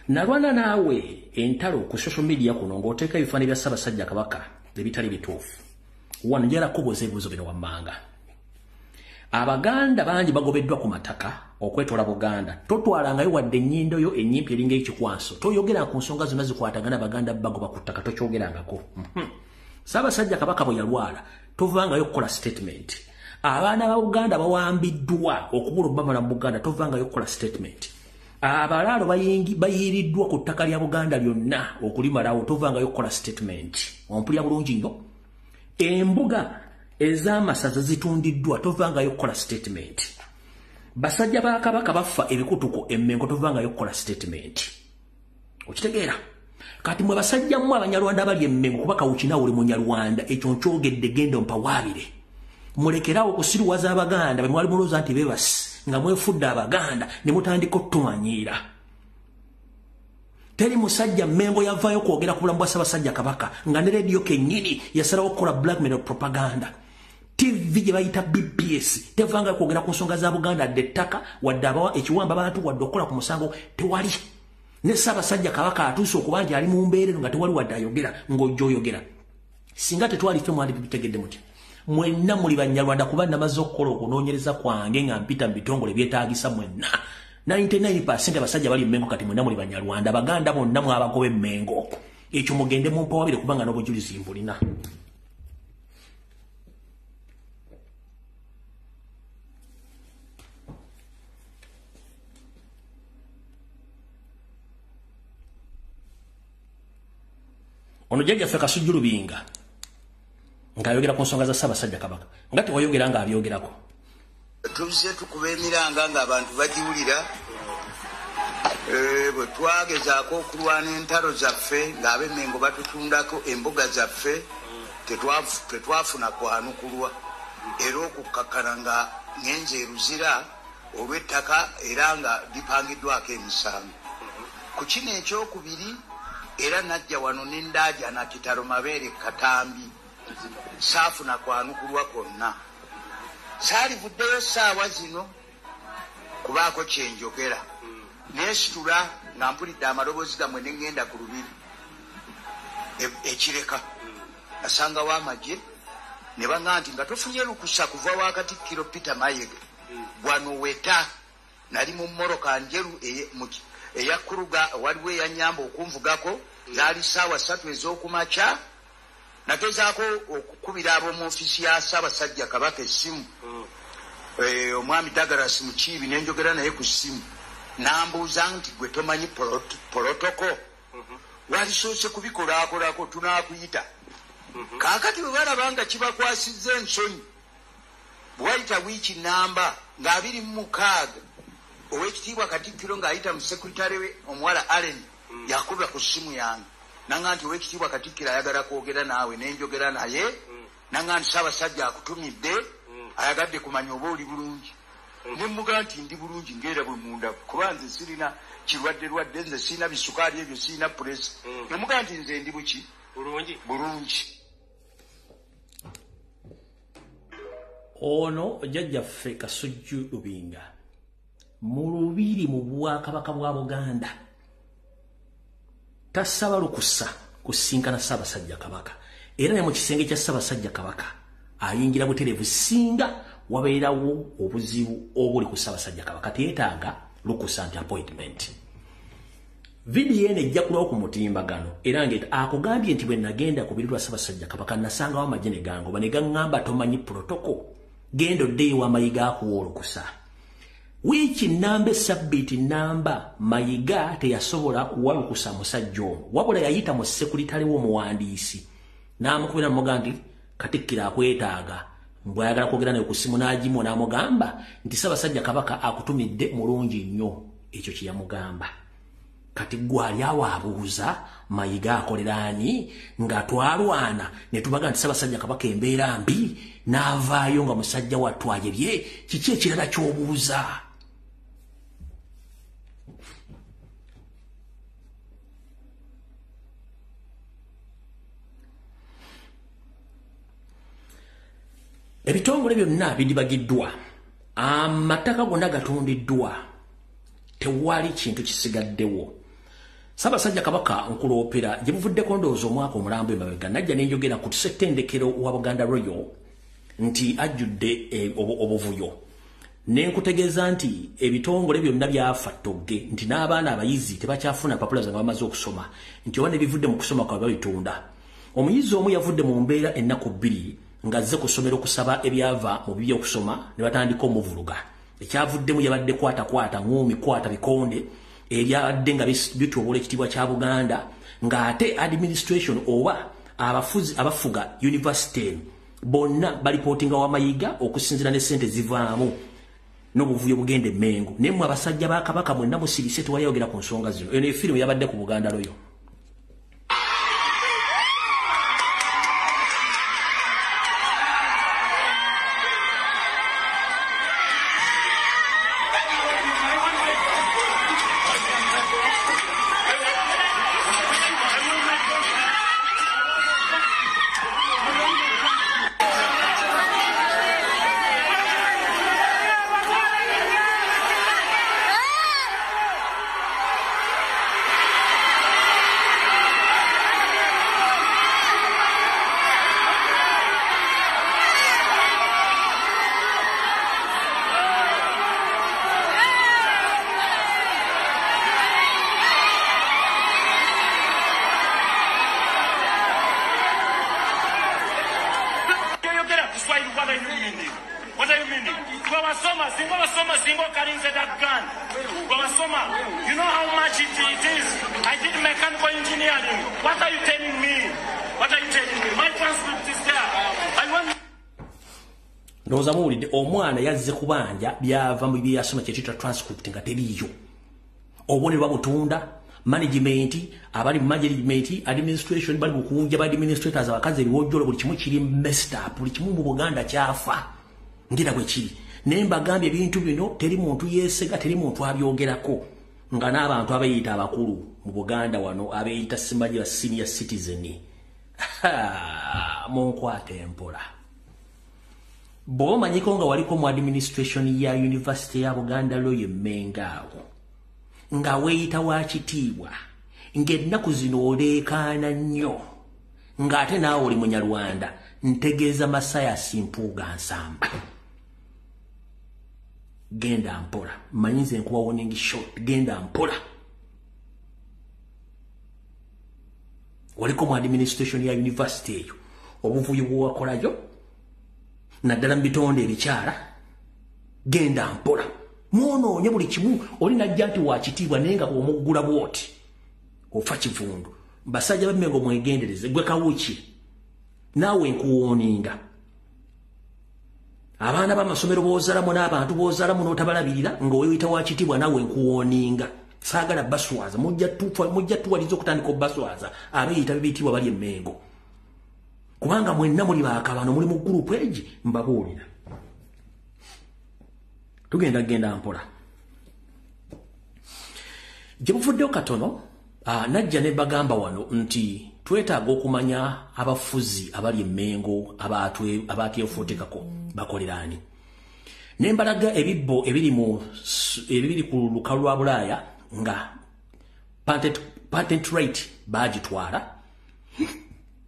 A: nalwana naawe entalo ku social media kuno ng'oteeka ebifaananyi bya Ssaabasajja Kabaka ebitali bituufu. Wano njala kubuuza ebibuuzo bino wammanga. Abaganda bangi bagobeddwa ku mataka okwetoola Buganda. Totwalangayo wadde ennyindo yo ennyimpi eringa ekikwaso. Toyogera ku nsonga zonna zikwatagana Abaganda bagoba ku ttaka tokyogerangako. Ssaabasajja Kabaka bwe yalwala tovangayo okukola statement. Abaana ba Buganda bawambiddwa okubula Obama mu Buganda tovangayo okukola statement. Abalaalo bayiiriddwa ku ttaka lya Buganda lyonna okulimalawo tovangayo okukola statement. Ompulira bulungi nnyo. Embuga ez'amasaza zitundiddwa tovangayo okukola statement. Basajja ba Kabaka bafa ebikutuko Emmengo tovangayo okukola statement. Okitegeera? Kati mwe basajja mmwe Abanyarwanda abali Emmengo kuba Kawuki naawe oli Munyarwanda ekyo nkyogedde genda mpawaabire. Mulekerawo okusiruwaza Abaganda be mwali mulowooza nti beebasi nga mwefudde Abaganda ne mutandika otumanyiira. Teri musajja Mmengo yavaayo kwogera ku bulamu bwa Ssaabasajja Kabaka nga ne rediyo kennyini yasalawo okukola blackmail propaganda. TV gye bayita BBS tevanga kwogera ku nsonga za Buganda wadde ettaka wadde abawa ekiwamba abantu wadde okukola ku musango tewali. Ne Ssaabasajja Kabaka atuuse okuba nti ali mu mbeerero nga tewali wadde ayogera ng'ojja oyogera. Singa tetwali ffe mwali bitegedde muti. Mwenna muli Banyarwanda kuba namaze okukola okunoonyereza kwange nga mpita mu bitongole byetaagisa mwenna. 99% abasajja bali Mmengo kati mwenna muli Banyarwanda Abaganda bonna mwabagoba Mmengo. Ekyo mugende mumpawabire kubanga n'obujulizi mbulina. Ono jjajjaffe Kasujju Lubinga ng'ayogera ku nsonga za Ssaabasajja Kabaka nga tewayogera ng'abyogerako.
H: Tuzze tukuba emiranga ng'abantu bagiwulira bwe twagezaako okulwana entalo zaffe ng'ab'Emmengo batutundako embuga zaffe tetwafuna kwanukulwa era okukakkana nga ngenze eruzira olw'ettaka era nga lipangiddwako emisango. Ku kino ekyokubiri era najja wano n'endaaja na kitalo mabeere Katambi saafuna kwanukulwa kwonna. Saalivuddeyo ssaawa zino kubaako kyenjogera. Neesitula nga mpulidde amaloboozi gammwe ne ŋŋenda ku lubiri ekireka. Nasangawo amagye ne baŋŋamba nti nga tofunye lukusa kuva wa Katikkiro Peter Mayiga wano weta. Nali mu mmoroka njeru eya Kuruga waliwo eyanyamba okunvugako zaali ssaawa 3 ez'okumakya. Nagezaako okukubira ab'omu ofiisi ya Ssaabasajja Kabaka essimu omwami Douglas Mukiibi ne njogera naye ku ssimu n'ambuuza nti gwe tomanyi protoko walisoose kubikolaakolako tunaakuyita. Kaakati bwe balaba nga kibakwasizza ensonyi bwayita wiiki namba nga 26 Oweekitiibwa Katikkiro ng'ayita mu sekuritale we omuwala Allen yakubira ku ssimu yange nanga nti Oweekitiibwa Katikkiro ayagala kwogera naawe ne njogera naye nanga nti Ssaabasajja akutumidde ayagadde kumanya oba oli bulungi. Ne mmugaa nti ndi bulungi ng'era bwe munda kuba nze sirina kirwadde nze sirina bisukaali ebyo sirina puresa. Ne mmugaa nti nze ndi buki bulungi.
A: Ono jjajjaffe Kasujju Lubinga mu lubiri mu Bwakabaka bwa Buganda tasaba lukusa kusinkana Ssaabasajja Kabaka era ne mu kisenge kya Ssaabasajja Kabaka ayingira butereevu singa wabeerawo obuzibu obuli ku Ssaabasajja Kabaka teetaaga lukusa nti appointment. Vidiyo eno ejja kulawo ku mutimbagano era ng'eta akugambye nti bwe nagenda ku birirwa Ssaabasajja Kabaka nasangawo amagye ne gangoba ne gaŋŋamba tomanyi protoko genda oddeeyo wa Mayiga akuwa olukusa. Wiiki namba essabbiiti namba Mayiga teyasobola kuwa lukusa musajja ono wabula yayita mu sekuritale w'omuwandiisi n'amukubira n'amugamba nti Katikkiro akwetaaga bw'ayagala kwogera naye ku ssimu n'agimu n'amugamba nti Ssaabasajja Kabaka akutumidde mulungi nnyo. Ekyo kye yamugamba. Kati gwali awo abuuza Mayiga akolera ani nga twalwana ne tubaga nti Ssaabasajja Kabaka embeera mbi n'avaayo nga musajja wattu ayebye. Kiki ekirala ky'obuuza? Ebitongole byonna bidibagiddwa, amataka gonna gatundiddwa, tewali kintu kisigaddewo. Ssaabasajja Kabaka nkuloopera gye buvuddeko ndowooza omwaka omulambo emabega najja ne njogera ku ssettendekero wa Buganda Royal nti ajjudde obuvuyo. Ne nkutegeeza nti ebitongole byonna byafa ttogge nti n'abaana abayizi tebakyafuna mpapula nga bamaze okusoma nti oba ne bivudde mu kusoma kwa babitunda. Omuyizi omu yavudde mu mbeera ennaku 2 ng'azze ku ssomero kusaba ebyava mu bibi okusoma ne batandika omuvuluga. Ekyavuddemu yabadde kwata ngumi kwata bikonde ebyabadde nga bitwobula ekitiibwa kya Buganda ng'ate administration oba abafuga university bonna balipootinga wa Mayiga okusinzira ne ssente zivaamu n'obuvuyo bugende Mengo. Naye mmwe abasajja ba Kabaka mwenna musirise tewayogera ku nsonga zino. Eno efirimu yabadde ku Buganda Royal.
D: You know how much it is. I did mechanical engineering. What are you telling me? What are you telling me? My transcript is there. I want...
A: Ndoza muwulidde omwana yazze kubanja byava mu byasoma kyetita transcript nga teriyo. Obone babutunda management abali management administration bali bukunja ba administrators abakaze biwojjolo buli kimu kiri messed up buli kimu mu Buganda kyafa ngira bwe kiri nemba gambye ebintu bino teri muntu yesega teri muntu abyogerako nga n'abantu abayita abakulu mu Buganda wano abayita simaji wa senior citizen munkwate empola bo manyiko nga waliko mu administration ya University ya Buganda Loye Mengaawo nga weyita wa kitiibwa ng'ennaku zino oleekaana nnyo ng'ate naawe oli Munyarwanda ntegeeza Masaya Simpuuga Nsamba genda mpola manyize nkuwa warning shot genda mpola waliko mu administration ya University eyo obuvuyo bw'owakolayo naddala mu bitonde ebikyala genda mpola mwonoonye buli kimu oli najja nti wa kitiibwa naye nga bw'omuggula bw'oti ofa kivundu basajja bammengo mwegendereze gwe kawuki naawe nkuwooninga abaana b'amasomero boozalamu n'abantu boozalamu n'otabalabirira ng'oweyita wa kitiibwa naawe nkuwooninga saagala baswaza mujja tuwaliza okutandika obbaswaza abeeyita bibiyitibwa bali emmengo kubanga mwenna muli baakabano muli mu gurupu egi mbabuulira tugenda mpola gye buvuddeyo katono najja ne bagamba wano nti twetaaga okumanya abafuzi abali emmengo abaatyefuutikako bakoleraani ne mbalaga ebibbo ebiri ku lukalu lwa Bulaaya nga patent rate baagitwala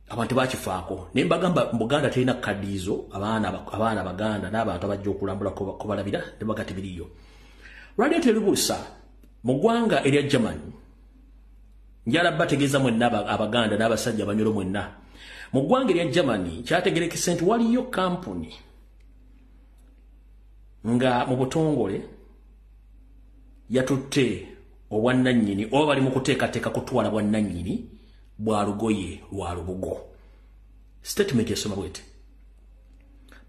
A: abantu bakifaako ne mbagamba mu Buganda terina kadiizo abaana Baganda n'abantu abajja okulambula kubalabira ne bagati biriyo radio terubuusa mu ggwanga erya Germany njala bategeeza mwenna Abaganda n'abasajja abanyolo mwenna mu ggwanga erya Germany kyategerekese nti waliyo kampuni nga mu butongole yatutte obwannannyini oba bali mu kuteekateeka kutwala bwannannyini bwa lugoye lwa lubugo statement yasoma bwete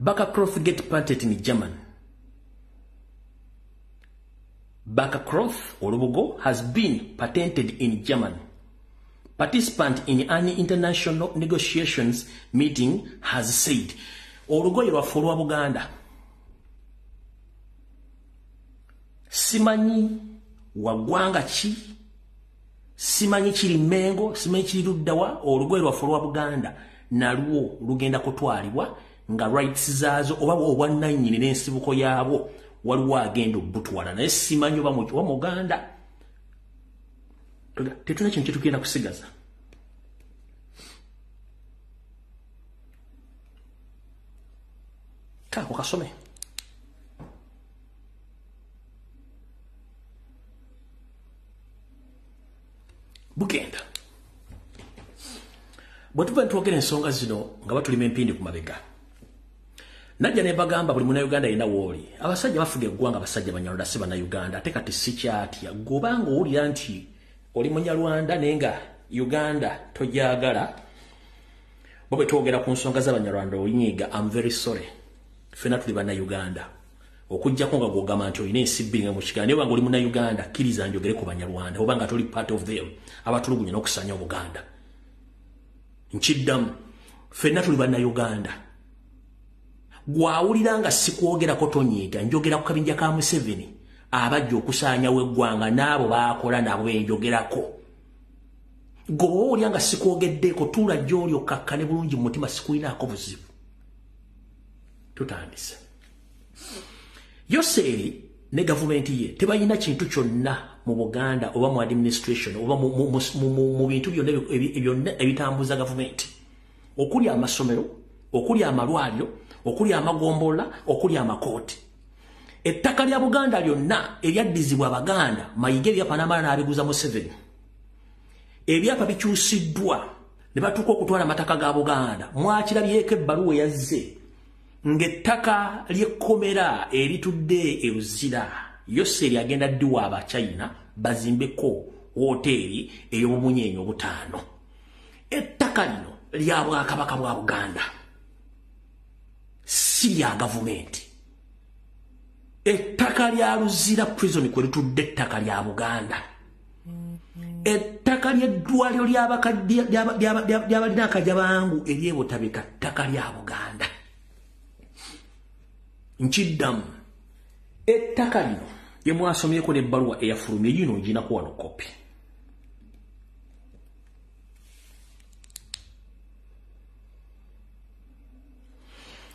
A: Bakercloth get patented in German. Bakercloth olubugo has been patented in German. Participant in an international negotiations meeting has said olugoye lwaffe olwa Buganda simanyi wagwanga ki simanyi kiri Mengo simanyi kiri luddawa olugoye lwaffe olwa Buganda nalwo lugenda kutwalibwa nga rights zaazo oba obwannannyini n'ensibuko yaabwo waliwo agenda obbutwala naye simanyi oba mu Uganda tetuna kintu kyetugenda kusigaza kako kasome bugenda bwe tuva ntwogera ensonga zino nga batulima empindi ku mabega najja ne bagamba buli Munnayuganda yenna wooli abasajja bafuga eggwanga abasajja Banyarwanda si Bannayuganda ate kati si kyatya gobanga owulira nti oli Munyarwanda naye nga Uganda tojagala bo bwe twogera ku nsonga z'Abanyarwanda olinyiga I'm very sorry ffenna tuli Bannayuganda okujjako nga gwogamba nti olina ensi bbiri nga mu Kigali naye obanga oli Munnayuganda kkiriza njogere ku Banyarwanda obanga toli part of them abatulugunya n'okusanya Obuganda nkiddamu ffenna tuli Bannayuganda gwawulira nga sikwogerako tonyiiga njogera ku kabinja ka Museveni abajja okusaanyawo eggwanga n'abo baakola nabo benjogerako gwowulira nga sikwogeddeeko tuula gy'oli okkakkane bulungi mu mutima sikulinaako buzibu tutandise Yoseri ne gavumenti ye tebalina kintu kyonna mu Buganda oba mu administration oba mu bintu byonna ebitambuza gavumenti okuli amasomero okuli amalwaliro okuli amagombola okuli amakooti ettaka lya Buganda lyonna eryaddizibwa Abaganda mayiga ebyapa n'amala n'abiguza Museveni ebyapa bikyusiddwa ne batuuka okutwala amataka ga Buganda mwakirabyeko ebbaluwa yazze ng'ettaka ly'ekkomera eritudde e Luzira Yoseri agenda ddiwa Abachina bazimbeko woteeri ey'obumunyenye obutaano ettaka lino lya Bwakabaka bwa Buganda si lya gavumenti ettaka lya Luzira prison kwe litudde ettaka lya Buganda ettaka ly'eddwaliro ly'abalina akajabangu ery'ebotabika ttaka lya Buganda Nchiddamu ettaka lino ye mwasomyeko n'ebbaluwa eyafulumye gino nginako wano kopi.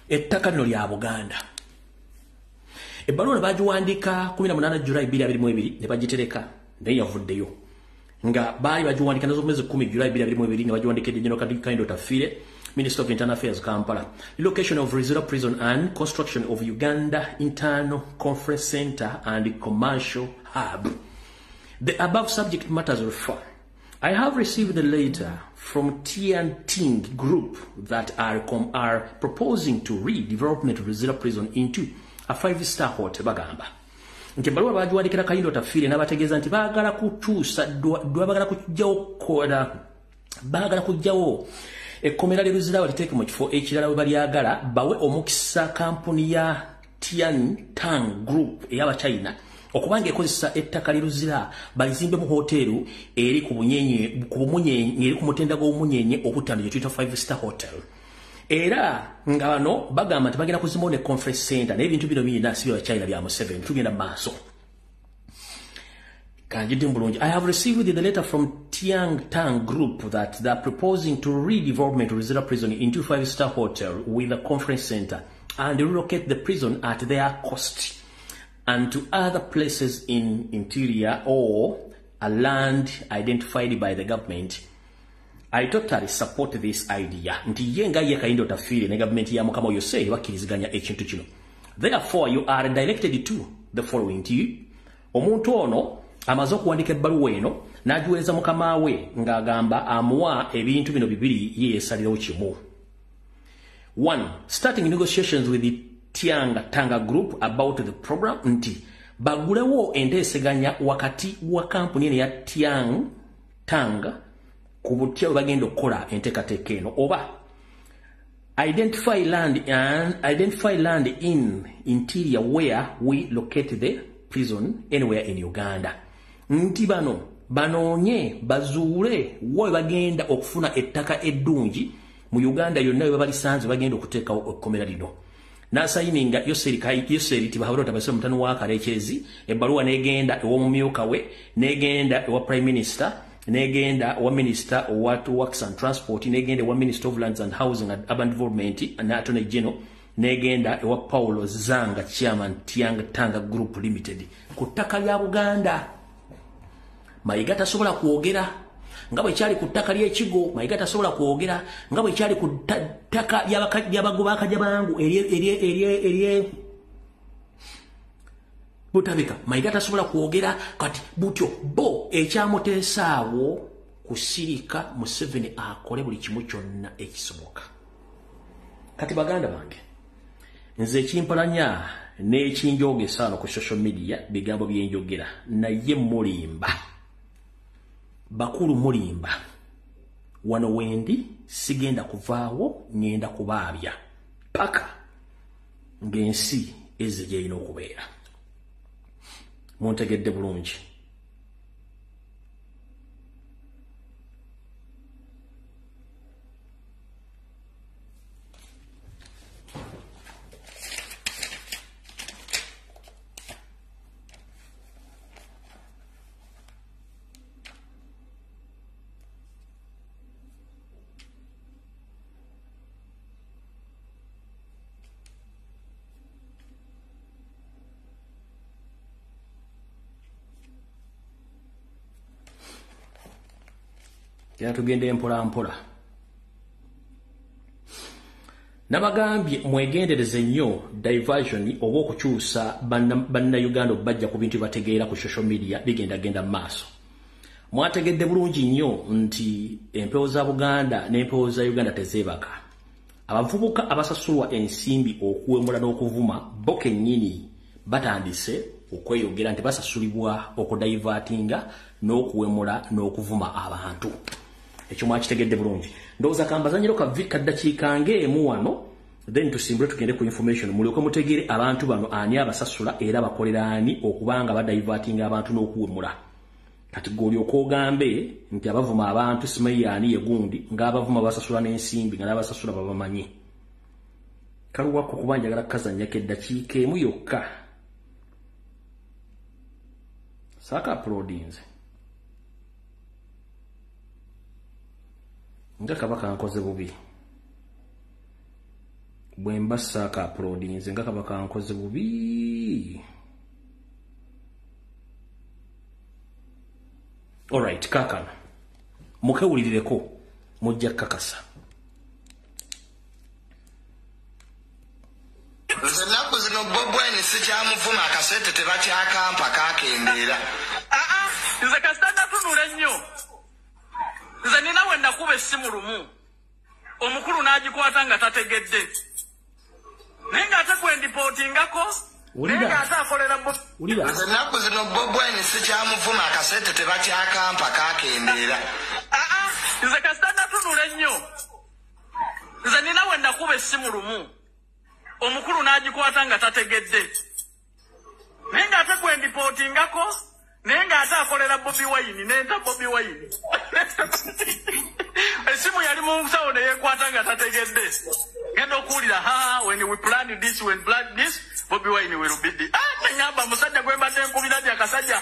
A: Ettaka lino lya Buganda. Ebbaluwa bagiwandiika 18 July 2022 ne bagitereka naye yavuddeyo nga baali bagiwandiika nazo mwezi 10 July 2022 nga bagiwandiikidde General Kaindo Tafiire, Minister of Internal Affairs, Kampala. Relocation of Rizira Prison and construction of Uganda Internal Conference Center and Commercial Hub. The above subject matters refer. I have received a letter from Tianting Group that are proposing to redevelopment of Rizira Prison into a 5-star hotel bagamba. Nti baluwa bagiwandikira Kaindo Tafiire n'abategeeza nti baagala kutuusa bagala kujjawo ekkomera ly'Oluzira waliteeke mu kifo ekirala we balyagala bawe omukisa kampuni ya Tianting Group ey'Abachina okubanga ekozesa ettaka ly'Oluzira balizimbe mu hoteelu eri ku bumunyenye eri ku mutenda gw'obumunyenye obutano gye tuyita 5-star hotel. Era nga bano bagamba nti bagenda kuzimbawo ne conference center n'ebintu bino birina si by'Abachina bya Museveni tugenda mu maaso. I have received the letter from Tianting Group that they are proposing to redevelopment of Rizira Prison into 5-star hotel with a conference center and relocate the prison at their cost and to other places in interior or a land identified by the government. I totally support this idea. Nti yenga ye Kaindo Tafiire ne government ya Mukama Yose bakkiriziganya ekintu kino. Therefore you are directed to the following to you. Omuntu ono amaze okuwandika ebbaluwa eno n'agiweereza mukama we ng'agamba amuwa ebintu bino bibiri ye yeesalirawo kimu. 1. Starting negotiations with the Tianting Group about the program nti bagulewo enteeseganya wakati wa kampuni eno ya Tianting ku butya bagenda okukola enteekateeka eno oba identify land in interior where we locate the prison anywhere in Uganda. Nti bano banoonye bazuule wo bagenda okufuna ettaka eddungi mu Uganda yonna we balisanze bagenda okuteekawo ekkomera lino. N'asayininga Yoseri Tibaharota Basira mutano wa Kalekyezi ebbaluwa n'egenda ew'omumyuka we n'egenda ewa Prime Minister n'egenda ewa Minister owa Works and Transport n'egenda ewa Minister of Lands and Housing and Urban Development n'Attorney General n'egenda ewa Paulo Zanga Chairman Tianting Group Limited ku ttaka lya Buganda. Mayiga tasobola kwogera nga bwe kyali ku ttaka ly'ekigo, Mayiga tasobola kwogera nga bwe kyali ku ttaka ly'abagoba akajja bangu erye Butabika. Mayiga tasobola kwogera kati butyo bo ekyamuteesaawo kusirika Museveni akole buli kimu kyonna ekisoboka. Kati baganda bange nze ekimpalanya n'ekinjogesa ano ku social media bigambo byenjogera naye mulimba bakulu mulimba wano wendi sigenda kuvaawo ngenda kubaabya paka ng'ensi ezze gy'erina okubeera. Muntegedde bulungi. Tugende mpola mpola. Nabagambye mwegendereze nnyo diversion oba okukyusa banna Uganda bajja ku bintu bategeera ku social media bigenda maaso. Mwategedde bulungi nnyo nti empewo za Buganda n'empewo za Uganda tezeebaka. Abavubuka abasasulwa ensimbi okuwemula n'okuvuma bo kennyini batandise okweyogera nti basasulibwa okudivertinga n'okuwemula n'okuvuma abantu. Ekyo mwakitegedde bulungi. Ndowooza kambazanyiro ka ddakiika ng'emu wano then tusimbule tugende ku information mulyoke mutegeere abantu bano ani abasasula era bakolera ani okubanga badivertinga abantu n'okuwemula. Kati gw'olyoka ogambe nti abavuma abantu simanyi ani ye gundi ng'abavuma basasula n'ensimbi nga n'abasasula babamanyi. kaluwako kuba njagala kukazannyako eddakiika emu yokka saaka uploadinze nga kaba kankoze bubi bwe mba saaka uploadinze nga kaba kankoze bubi. Alright, kaakano mukewulirireko mujja kakasa.
I: Nze nnaku zino Bobi Wine sikyamuvuma akasente tebakyakampa kakendeera.
J: Nze kasita natunula nnyo. Nze nina we nakuba essimu lumu. Omukulu n'agikwata nga tategedde. Naye ng'ate kwendipootingako. Naye ng'ate akolera
I: nze nnaku zino Bobi Wine sikyamuvuma akasente tebakyakampa kakendeera.
J: Nze kasita natunula nnyo. Nze nina we nakuba essimu lumu. Omukulu n'agikwata nga tategedde. Naye ng'ate kwendipootingako. Naye ng'ate akolera Bobi Wine n'enta Bobi Wine. Essimu yali mu nsawo ne yeekwata nga tategedde. Genda okuwulira when we plan this, when plan this, Bobi Wine will be the neŋŋamba musajja gwe mbadde nkubira ddi akasajja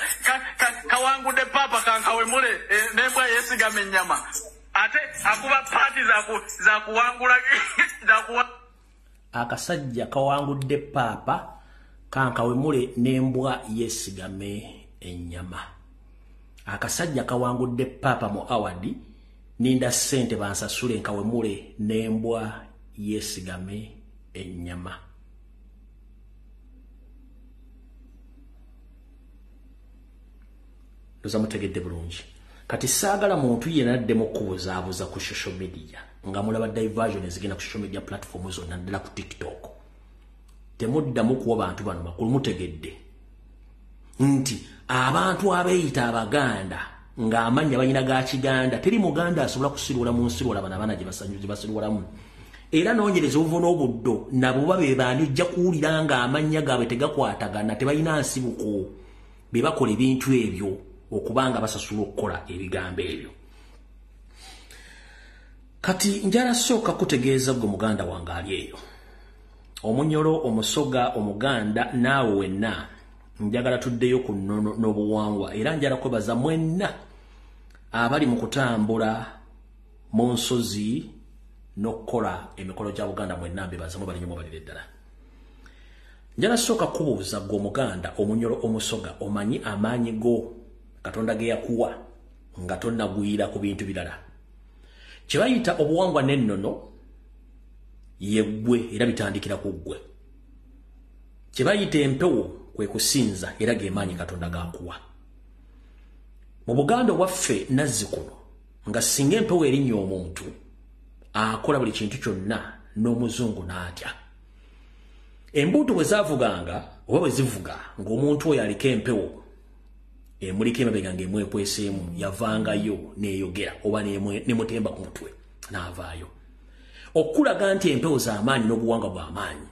J: kawangudde papa kankawemule n'embwa yeesigama ennyama. Ate akuba paati za kuwangula
A: akasajja kawangudde papa kankawemule n'embwa yeesigame ennyama. Akasajja kawangudde papa mu awadi ninda ssente bansasule nkawemule n'embwa yeesigame ennyama. Ndoza mutegedde bulungi. Kati saagala muntu yenna addemu okubuzaabuza ku social media nga mulaba diversion ezigenda ku social media platform zonna ddala ku TikTok. Temuddamu kuwa bantu bano makulu mutegedde nti abantu abeeyita Abaganda ng'amanya balina ga Kiganda teri Muganda asobola kusirwala mu nsirwala bano abaana gye basirwalamu. Era noonyereza obuvo n'obuddo nabo babe baani ojja kuwulira ng'amannya gaabwe tegakwatagana tebalina nsibuko be bakola ebintu ebyo okubanga basasula okukola ebigambo ebyo. Kati njala sooka kutegeeza gwe muganda wange ali eyo Omunyoro, Omusoga, Omuganda naawe wenna njagala tuddeyo ku nnono n'obuwangwa era njala kwebaza mwenna abali mu kutambula mu nsozi n'okukola emikolo gya Buganda mwenna mbebaza mwe balinnyo balire ddala. Njala sooka kubuuza gwe Omuganda, Omunyoro, Omusoga omanyi amaanyi go Katonda ge yakuwa nga tonnagwira ku bintu birala. Kye bayita obuwangwa n'ennono yeggwe era bitandikira ku ggwe. Kye bayita empewo kwe kusinza era ge maanyi Katonda g'akuwa. Mu Buganda waffe Nazzikuno nga singa empewo erinnya omuntu akola buli kintu kyonna n'Omuzungu n'atya. Embuutu bwe zaavuganga oba bwe zivuga ng'omuntu oyo aliko empewo emuliko emabega ng'emwekweseemu yavangayo n'eyogera oba n'emutemba ku mutwe n'avaayo. Okulaga nti empewo z'amaanyi n'obuwangwa bw'amaanyi.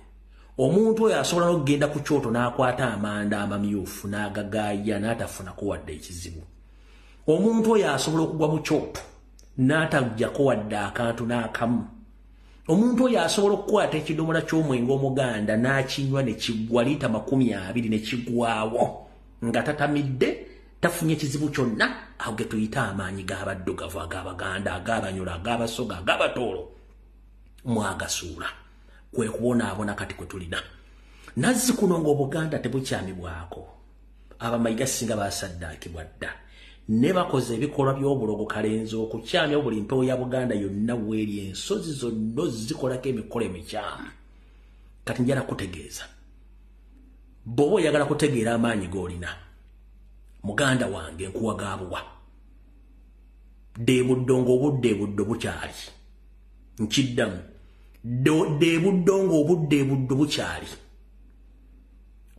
A: Omuntu oyo asobola n'okugenda ku kyoto n'akwata amanda amamyufu n'agagaaya n'atafunako wadde ekizibu. Omuntu oyo asobola okugwa mu kyoto n'ataggyako wadde akantu n'akamu. Omuntu oyo asobola okukwata ekidomola ky'omwenge Omuganda n'akinywa ne kiggwa liita 20 ne kiggwawo nga tatamidde tafunye kizibu kyonna. Awo ge tuyita amaanyi g'Abaddugavu, ag'Abaganda, ag'Abanyoro, ag'Abasoga, ag'Abatoolo mwagasuula kwe kubonaabona kati kwe tulina. Nazzikuno ng'Obuganda tebukyamibwako. Abamayiga singa baasaddaakibwa dda ne bakoze ebikolwa by'obulogo kalenzi okukyamya buli mpewo ya Buganda yonna weeri ensozi zonna zikolako emikolo emikyamu. Kati njala kutegeeza bw'oba oyagala kutegeera amaanyi g'olina muganda wange nkuwa gaabuwa deebuddo ng'obudde buddo bukyali nkiddamu deebuddo ng'obudde buddo bukyali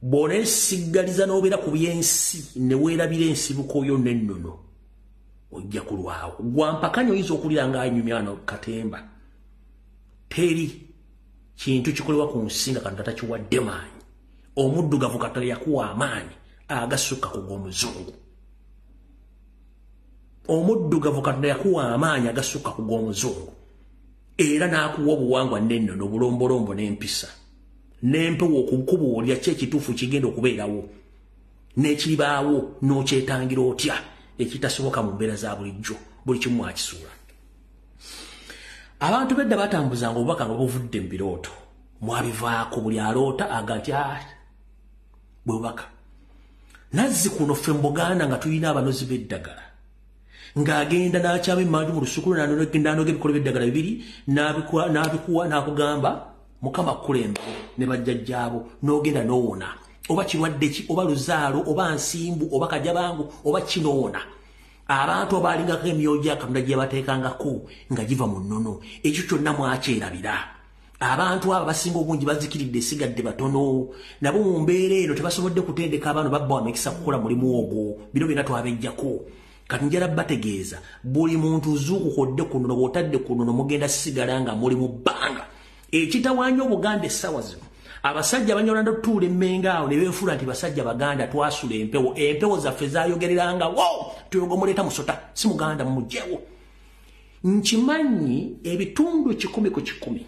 A: bw'oneesiggaliza n'obeera ku by'ensi ne weerabira ensibuko yo n'ennono ojja kulwawo. Gwampakanya oyinza okuwulira ng'anyumyano katemba teri kintu kikolebwa ku nsi nga Katonda takiwadde maanyi. Omuddugavu Katonda yakuwa amaanyi agasukka ku g'Omuzungu. Omuddugavu Katonda yakuwa amaanyi agasukka ku g'Omuzungu. era n'akuwa obuwangwa n'ennono obulombolombo n'empisa n'empewo okukubuulira ki ekituufu kigenda okubeerawo n'ekiribaawo n'okyetangira otya ekitasoboka mu mbeera za bulijjo buli kimu akisuula. Abantu bedda batambuzanga obubaka nga buvudde mu birooto mwabivaako buli aloota agati bwe bubaka. Nazzikuno ffe mu Buganda nga tulina abanozi b'eddagala ng'agenda n'akyama emmanju mu lusukulu n'anoga ebikolo by'eddagala bibiri n'abikuwa n'akugamba Mukama kulembere ne bajjajjaabo n'ogenda n'owona oba kirwadde ki oba luzaalo oba nsimbu oba kajabangu oba kinoona. Abantu abalingako emyoyo gya Katonda gye bateekangako nga giva mu nnono ekyo kyonna mwakyerabira. Abantu abo basinga obungi bazikiridde esigadde batono nabo mu mbeera eno tebasobodde kutendeka abaana babba wamekisa kukola mulimu ogwo. Bino byonna twabejjako kati njala bategeeza buli muntu zuukukodde ku nnono bw'otadde ku nnono mugenda sigala nga muli mu bbanga. Ekitawaanya Obuganda essaawa zino abasajja banyolanda otutuula emmenga awo ne beefuula nti basajja Baganda twasula empewo. Empewo zaffe zaayogereranga wo tuyogomuleeta musota si Muganda mumugjewo. Nkimanyi ebitundu 100 ku 100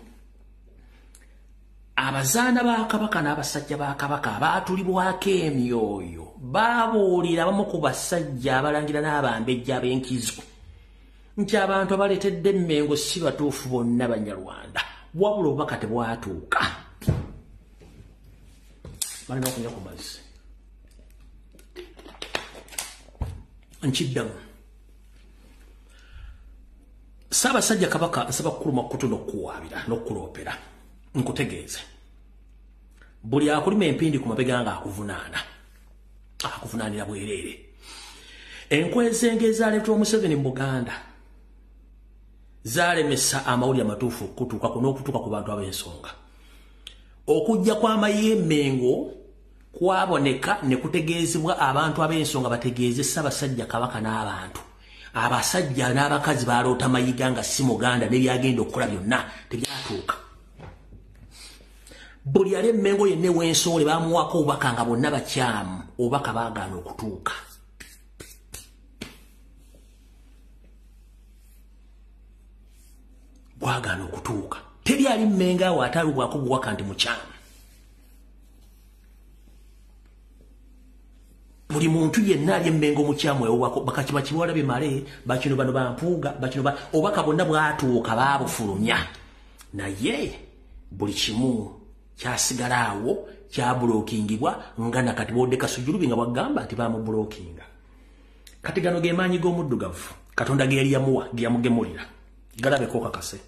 A: abazaana ba Kabaka n'abasajja ba Kabaka abaatulibwako emyoyo baabuulira abamu ku basajja abalangira n'abambejja ab'enkizo nti abantu abaleetedde Mmengo si batuufu bonna Banyarwanda wabula obubaka tebwatuuka. Balina okunywa ku mazzi. Nkiddamu Ssaabasajja Kabaka nsaba kukuluma kutu n'okuwaabira n'okuloopera nkutegeeze buli akulima empindi ku mabega nga akuvunaanira bwereere. Enkwezenge ezaaleetwa Museveni mu Buganda zaalemesa amawulire amatuufu okutuuka n'okutuuka ku bantu ab'ensonga. Okujja kw'amaye Mmengo kwaboneka ne kutegeezebwa abantu ab'ensonga bategeeze Ssaabasajja Kabaka n'abantu. Abasajja n'abakazi baloota mayiga nga si Muganda n'ebyagenda okukola byonna tebyatuuka. Buli ali Mmengo yenna ew'ensoole baamuwako obubaka nga bonna bakyamu obubaka baagaana okutuuka. Bwagaana okutuuka. Teri ali Mmengo awo atalubwako buwaka nti mukyamu. Buli muntu yenna ali Mmengo mukyamu ewako bakakiba kiwala bimale bakino bano bampuuga bakino obubaka bonna bwatuuka baabufulumya. Naye buli kimu kyasigala awo kyabulookingibwa nga nakati bwodde Kasujjulubi nga bwagamba nti baamubulookinga. Kati gano ge maanyi g'omuddugavu Katonda ge yali yamuwa ge yamugemulira galabeko kakase.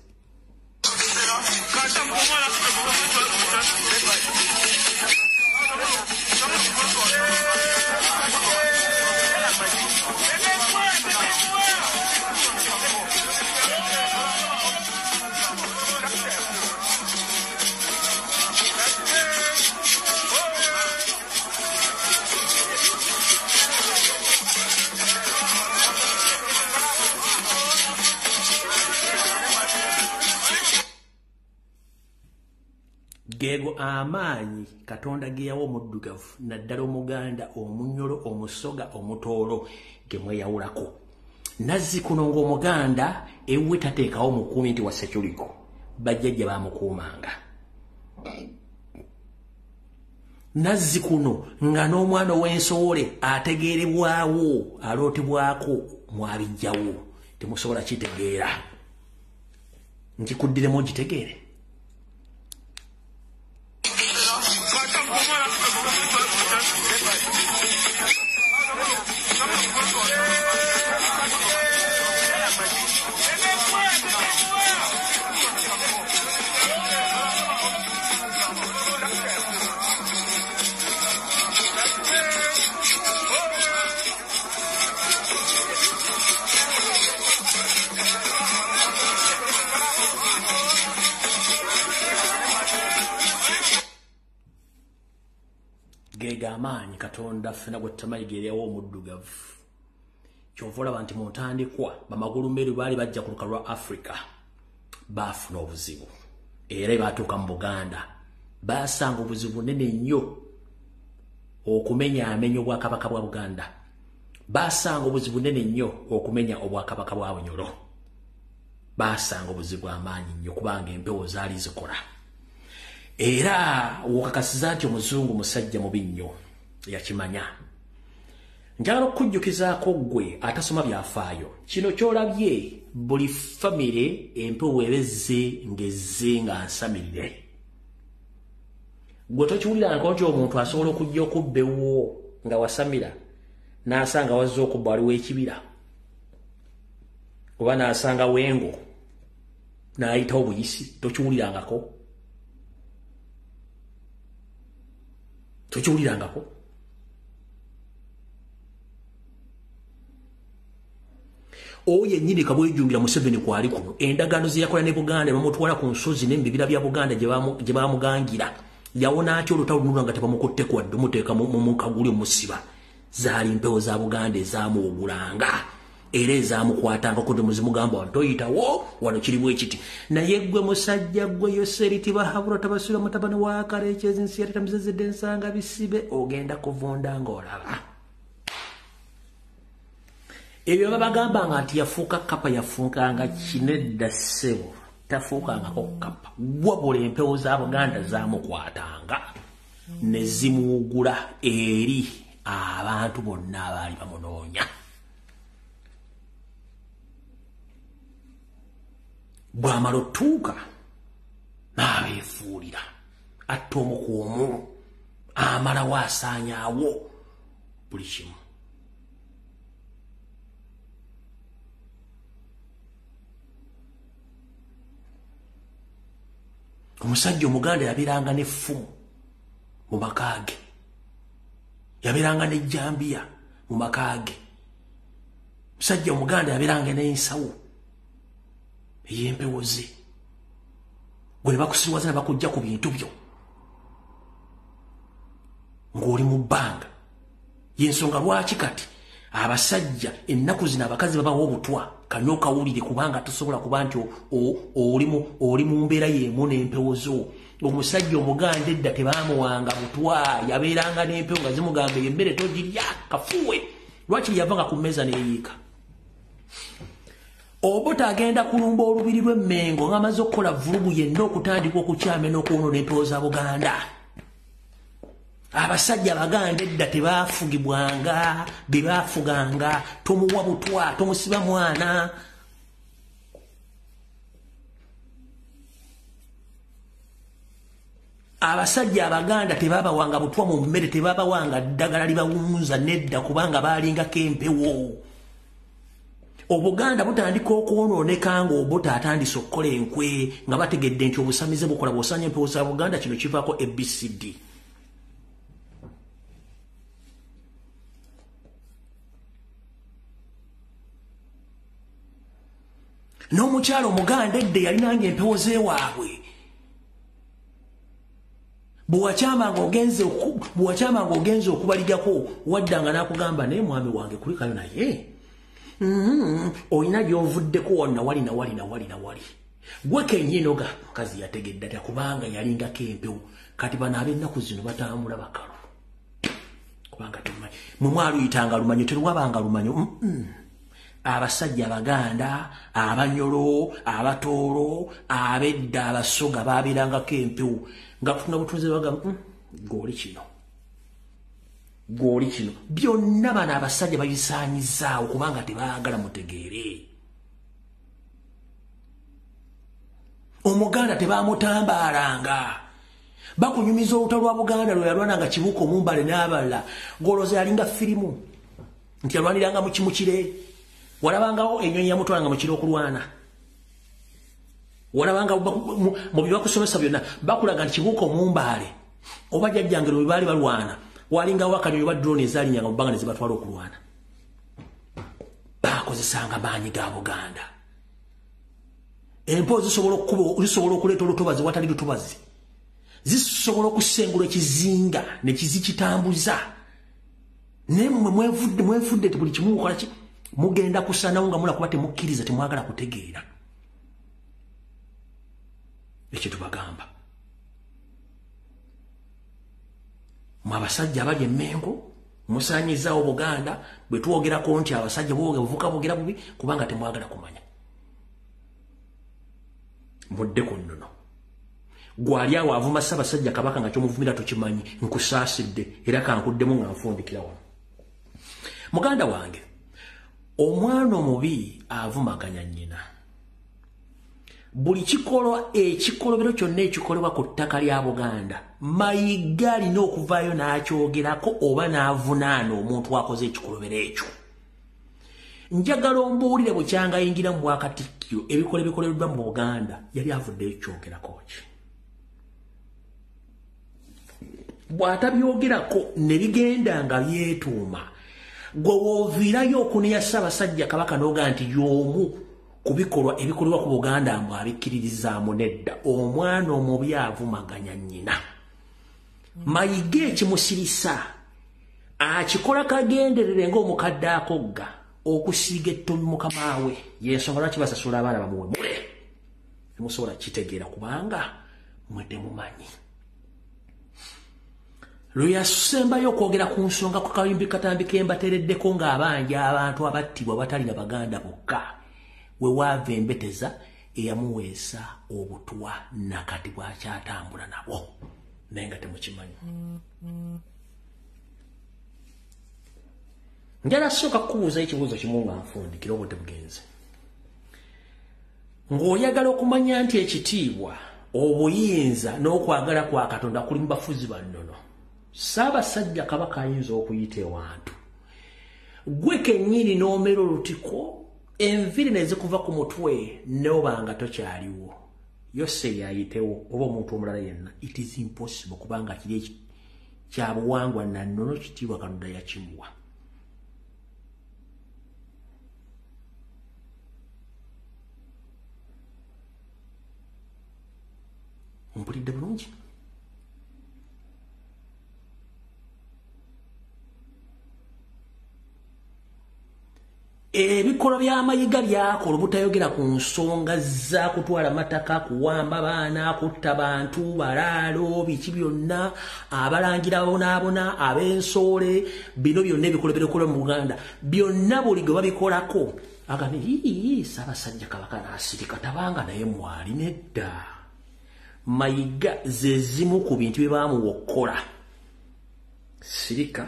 A: Gego amaanyi Katonda ge yawa omuddugavu naddala Omuganda Omunyolo Omusoga Omutoolo ge mweyawulako. Nazzikuno ng'Omuganda ewuwe tateekawo mukuumi nti wa Ssekyuliko bajjajja baamukuumanga. Nazzikuno nga n'omwana ow'ensoole ategeerebwawo alootebwako mwabijjawo temusobola kitegeera. Nkikuddiremu nkitegeere. Amaanyi Katonda ffena gwe tamayiga eryawo omuddugavu. Kyova olaba nti mu ntandikwa bamagulu mmeru baali bajja ku lukalu lwa Africa baafuna obuzibu era baatuuka mu Buganda baasanga obuzibu nene nnyo okumenya amenyo Obwakabaka bwa Buganda. Baasanga obuzibu nene nnyo okumenya Obwakabaka bwa Bunyoro. basanga obuzibu amaanyi nnyo kubanga empewo zaali zikola. Era wokakasiza nti omuzungu musajja mubi nnyo yakimanya. Njagala okujjukizaako gwe atasoma byafaayo. Kino kyolabye buli famire empewo ebezze ngezze nga nsamirire. Gwe tokiwulira nti omuntu asobola okujja okubba ewuwo nga wasamira n'asanga wazze okubba waliwo ekibira oba n'asanga wengo n'ayitawo buyisi. Tokiwulirangako? Tokiwulirangako? Oyo yennyini Kabwejjumbira Museveni kwali kuno endagaano ze yakola ne Buganda bamutwala ku nsozi n'embibira bya Buganda gye baamugangira yawona atyo olutalo luno nga tebamukutte kwadde muteeka mu kaguli musiba. Zaali mpewo za Buganda ezaamuwugulanga era ezaamukwatanga kundi muzimugamba ntoyitawo wano kirimu ekiti. Naye gwe musajja gwe Yoseriti bahabula tabasula mutabani wa Karekyezi nsi yali tamuzezedde ensanga bisibe ogenda kuvunda ng'olaba. Ebyo babagamba nti yafuuka kapa yafuukanga kinedda ssebo tafuukangako kapa. Wabula empewo za Buganda zaamukwatanga ne zimuwugula eri abantu bonna abaali bamunoonya. Bw'amala otuuka n'abeefuulira atta omu ku omu amalawo asaanyaawo buli kimu. Omusajja Omuganda yabeeranga n'effumu mu maka ge, yabeeranga n'ejjambiya mu maka ge. Omusajja Omuganda yabeeranga n'ensawo ey'empewo ze. Gwe ne bakusirwaza ne bakujja ku bintu byo ng'oli mu bbanga. Y'ensonga lwaki kati abasajja ennaku zino abakazi babawa obutwa kanya okawulire kubanga tosobola kuba nti oli mu mbeera y'emu n'empewo zo. Omusajja Omuganda edda tebaamuwanga butwa yabeeranga n'empewo nga zimugamba emmere togirya kafuwe. Lwaki yavanga ku mmeeza n'eyiika? Obuta agenda kulumba olubiri lw'Emmengo ng'amaze okukola vulugu yenna okutandika okukyama n'okwonoona empewo za Buganda. Abasajja Abaganda edda tebaafugibwanga bye baafuganga. Tomuwa butwa, tomusiba mwana. Abasajja Abaganda tebabawanga butwa mu mmere, tebabawanga ddagala libawunza nedda kubanga baalingako empewo. Obuganda butandika okwonooneka ng'obuta atandise okukola enkwe nga bategedde nti obusamize bukola bw'osaanya empewo za Buganda. Kino kivaako ABCD. N'omukyalo Omuganda edda yalinanga empewo z'ewaabwe. Bw'wakyamanga ogenze okubaligako waddanga n'akugamba naye mwami wange kulikayo naye olina gy'ovuddeko wonna wali. Gwe kennyini oga mukazi yategedde atya kubanga yalingako empewo. Kati bano ab'ennaku zino batambula bakalu kubanga temumanyi. Mwe mwaluyitanga lumanyo terwabanga lumanyo. Abasajja Abaganda, Abanyolo, Abatooro, abedda Abasoga baabeerangako empewo nga tuna butunze bagamba gw'oli kino. Byonna bano abasajja babisaanyizaawo kubanga tebaagala mutegeere. Omuganda tebaamutambaalanga. Bakunyumiza oluta lwa Buganda lwe yalwananga Kibuuka Omumbale n'abalala ng'olowooza yalinga firimu nti yalwaniranga mu kimukire. Walabangawo ennyonyi yamutwalanga mu kiro okulwana. Walabanga mu bye bakusomesa byonna bakulaga nti Kibuuka Omumbale oba jjajjange lwe baali balwana walingawo akanyonyi oba drone ezaalinyanga mu bbanga ne zibatwala okulwana. Baakozesanga maanyi ga Buganda. Empewo zisobola okuleeta olutobazi watali lutobazi. Zisobola okusengula ekizinga ne kizikitambuza. Naye mmwe mwevudde buli kimu mukola ki mugenda kusanawo nga mulakuba temukkiriza temwagala kutegeera. Ekyo tubagamba. Mwe abasajja abali Emmengo musaanyizaawo Buganda bwe twogerako nti abasajja bavuka boogera bubi kubanga temwagala kumanya. mudde ku nnono gwali awo avuma Ssaabasajja Kabaka nga kyomuvumira tokimanyi nkusaasidde era kankuddemu nga nfundikira wano muganda wange omwana omubi avumaganya nnyina buli ekikolobero kyonna ekikolebwa ku ttaka lya Buganda Mayiga alina okuvaayo n'akyogerako oba n'avunaana omuntu akoze ekikolobero ekyo njagala ombuulire bukyanga yingira mu Bwakatikkiro ebikolebekoleddwa mu Buganda yali avuddeyo ekyogerako ki bw'atabyogerako ne bigenda nga byetuuma gwe wooviirayo okuneya Ssaabasajja Kabaka n'oga nti y'omu ku bikolwa ebikolebwa ku Buganda mbu abikkiririzaamu nedda omwana omubi avumaganya nnyina Mayiga ekimusirisa akikola kagenderere ng'omukadde akogga okusiiga ettomi mukama we y'ensonga lwaki basasula abaana bamuwemule temusobola kitegeera kubanga mwe temumanyi lweyasembayo okwogera ku nsonga ku kayimbi katambi kembatereddeko ng'abanja abantu abattibwa batalina Baganda bokka we waava embeteza eyamuweesa obutwa nakati bwakyatambula nabo naye nga temukimanyi njala sooka kubuuza ekibuuzo kimu nga nfundikira obudde bugenze ng'oyagala okumanya nti ekitiibwa obuyinza n'okwagala kwa Katonda kuli mu bafuzi bannono Ssaabasajja Kabaka ayinza okuyita ewantu gwe kennyini n'omera olutiko enviri nezikuva ku mutwe n'obanga tokyaliwo yose yayitewo oba omuntu omulala yenna it is impossible kubanga kiri kya buwangwa na nnono kitiibwa Katonda yakimuwa mpulidde bulungi ebikola bya Mayiga byakola obutayogera ku nsonga za kutwala mataka kuwamba baana kutta bantu balaalo biki byonna abalangira bonaabona ab'ensoole bino byonna ebikola mu Buganda byonna buli gwe babikolako agani Ssaabasajja Kabaka n'asirika tabanga naye mwali nedda Mayiga ze zimu ku bintu bye baamuwokkola sirika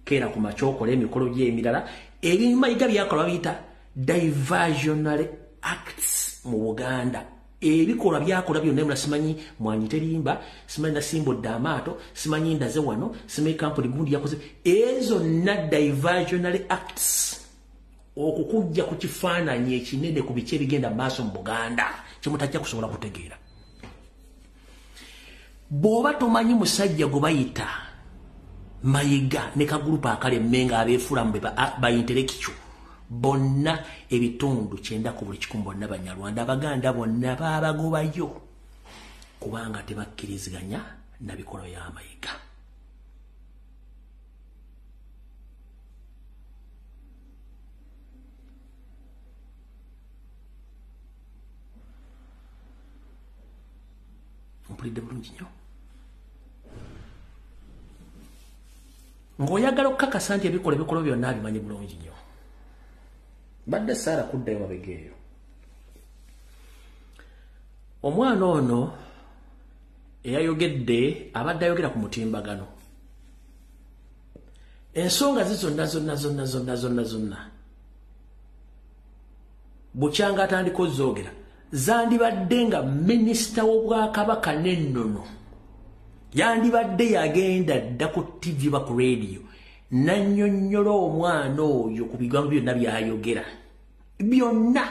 A: keera ku makyokola emikolo gy'emirala ebimu Mayiga byakola biyita diversionary acts mu Buganda ebikola byakola byonna emula simanyi Mwanyi Terimba simanyi Nasimbodde amaato simanyi Ndaze wano simanyi Kampuni gundi yakoze ezo na diversionary acts okukujja ku kifaananyi ekinene ku biki ebigenda maaso mu Buganda kimutajja kusobola kutegeera bw'oba tomanyi musajja gwe bayita Mayiga ne kagurupa akalemmenga abeefulamu ba intellectual bonna ebitundu 9 bonna Banyarwanda Abaganda bonna baabagobayo kubanga tebakkiriziganya na bikola bya Mayiga mpulidde bulungi nnyo ng'oyagala okukakasa nti ebikola byonna abimanyi bulungi nnyo badde Saara kuddayo mabega eyo omwana ono eyayogedde abadde ayogera ku mutimbagano ensonga zonna bukyanga atandika ozoogera zandibadde nga minisita w'Obwakabaka n'ennono yandibadde yagenda dda ku TV ba ku radio nannyonnyola omwana oyo ku bigambo byonna byayogera byonna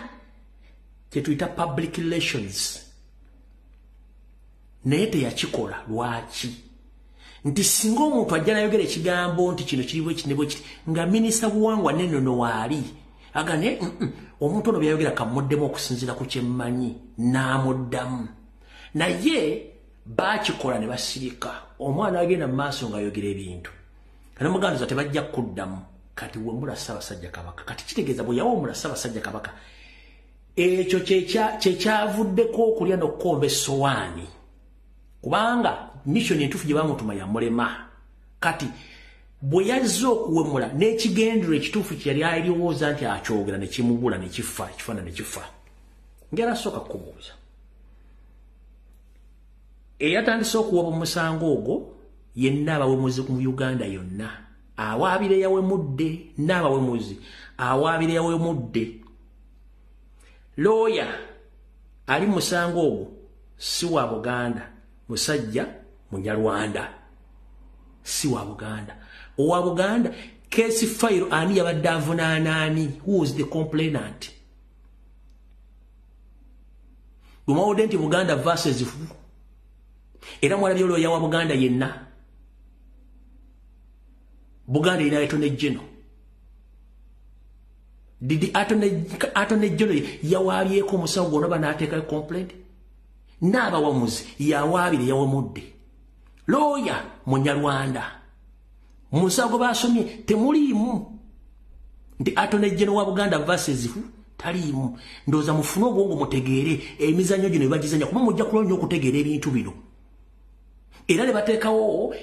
A: kyetuyita public relations naye teyakikola lwaki nti singa omuntu ajja nayogera ekigambo nti kino kiri bwe kiti nga minisita buwangwa n'ennono waali agane omuntu ono byayogera kamuddemu okusinziira ku kyemmanyi n'amuddamu naye baakikola ne basirika omwana agenda mu maaso ng'ayogera ebintu kana muganza tebajja kuddamu kati wemula Ssaabasajja Kabaka kati kitegeeza bwe yawomula Ssaabasajja Kabaka ekyo kyekyavuddeko okulya n'okukomba essowaani kubanga mission entuufu gye bamutuma yamulema kati bwe yazze okuwemula n'ekigendero ekituufu kye yali alowooza nti akyogera ne kimubula ne kifa ekifaananyi ne kifa ngera asooka kukubuuza eyatandise okuwaba omusango ogwo yenna abawemuzi ku Uganda yonna awaabire yawemudde n'abawemuzi awaabire yawemudde lawyer ali musango ogwo si wa Buganda musajja munyarwanda si wa Buganda owa Buganda case file ani yabadde avunaanaani who is the complainant lumawodde nti Buganda versus fu era mwalabye lawyer wa Buganda yenna Buganda ina Attorney General didi Attorney General yawaabyeko omusango gwonna banaateekayo complaint n'abawamuzi yawaabire yawemudde lawyer munyarwanda musango basomye temuliimu nti Attorney General wa Buganda versus fu taliimu ndooza mufune obwongo mutegeere emizannyo gino ebagizanya kuba mujja kulwa nnyo okutegeera ebintu bino era ne bateekawo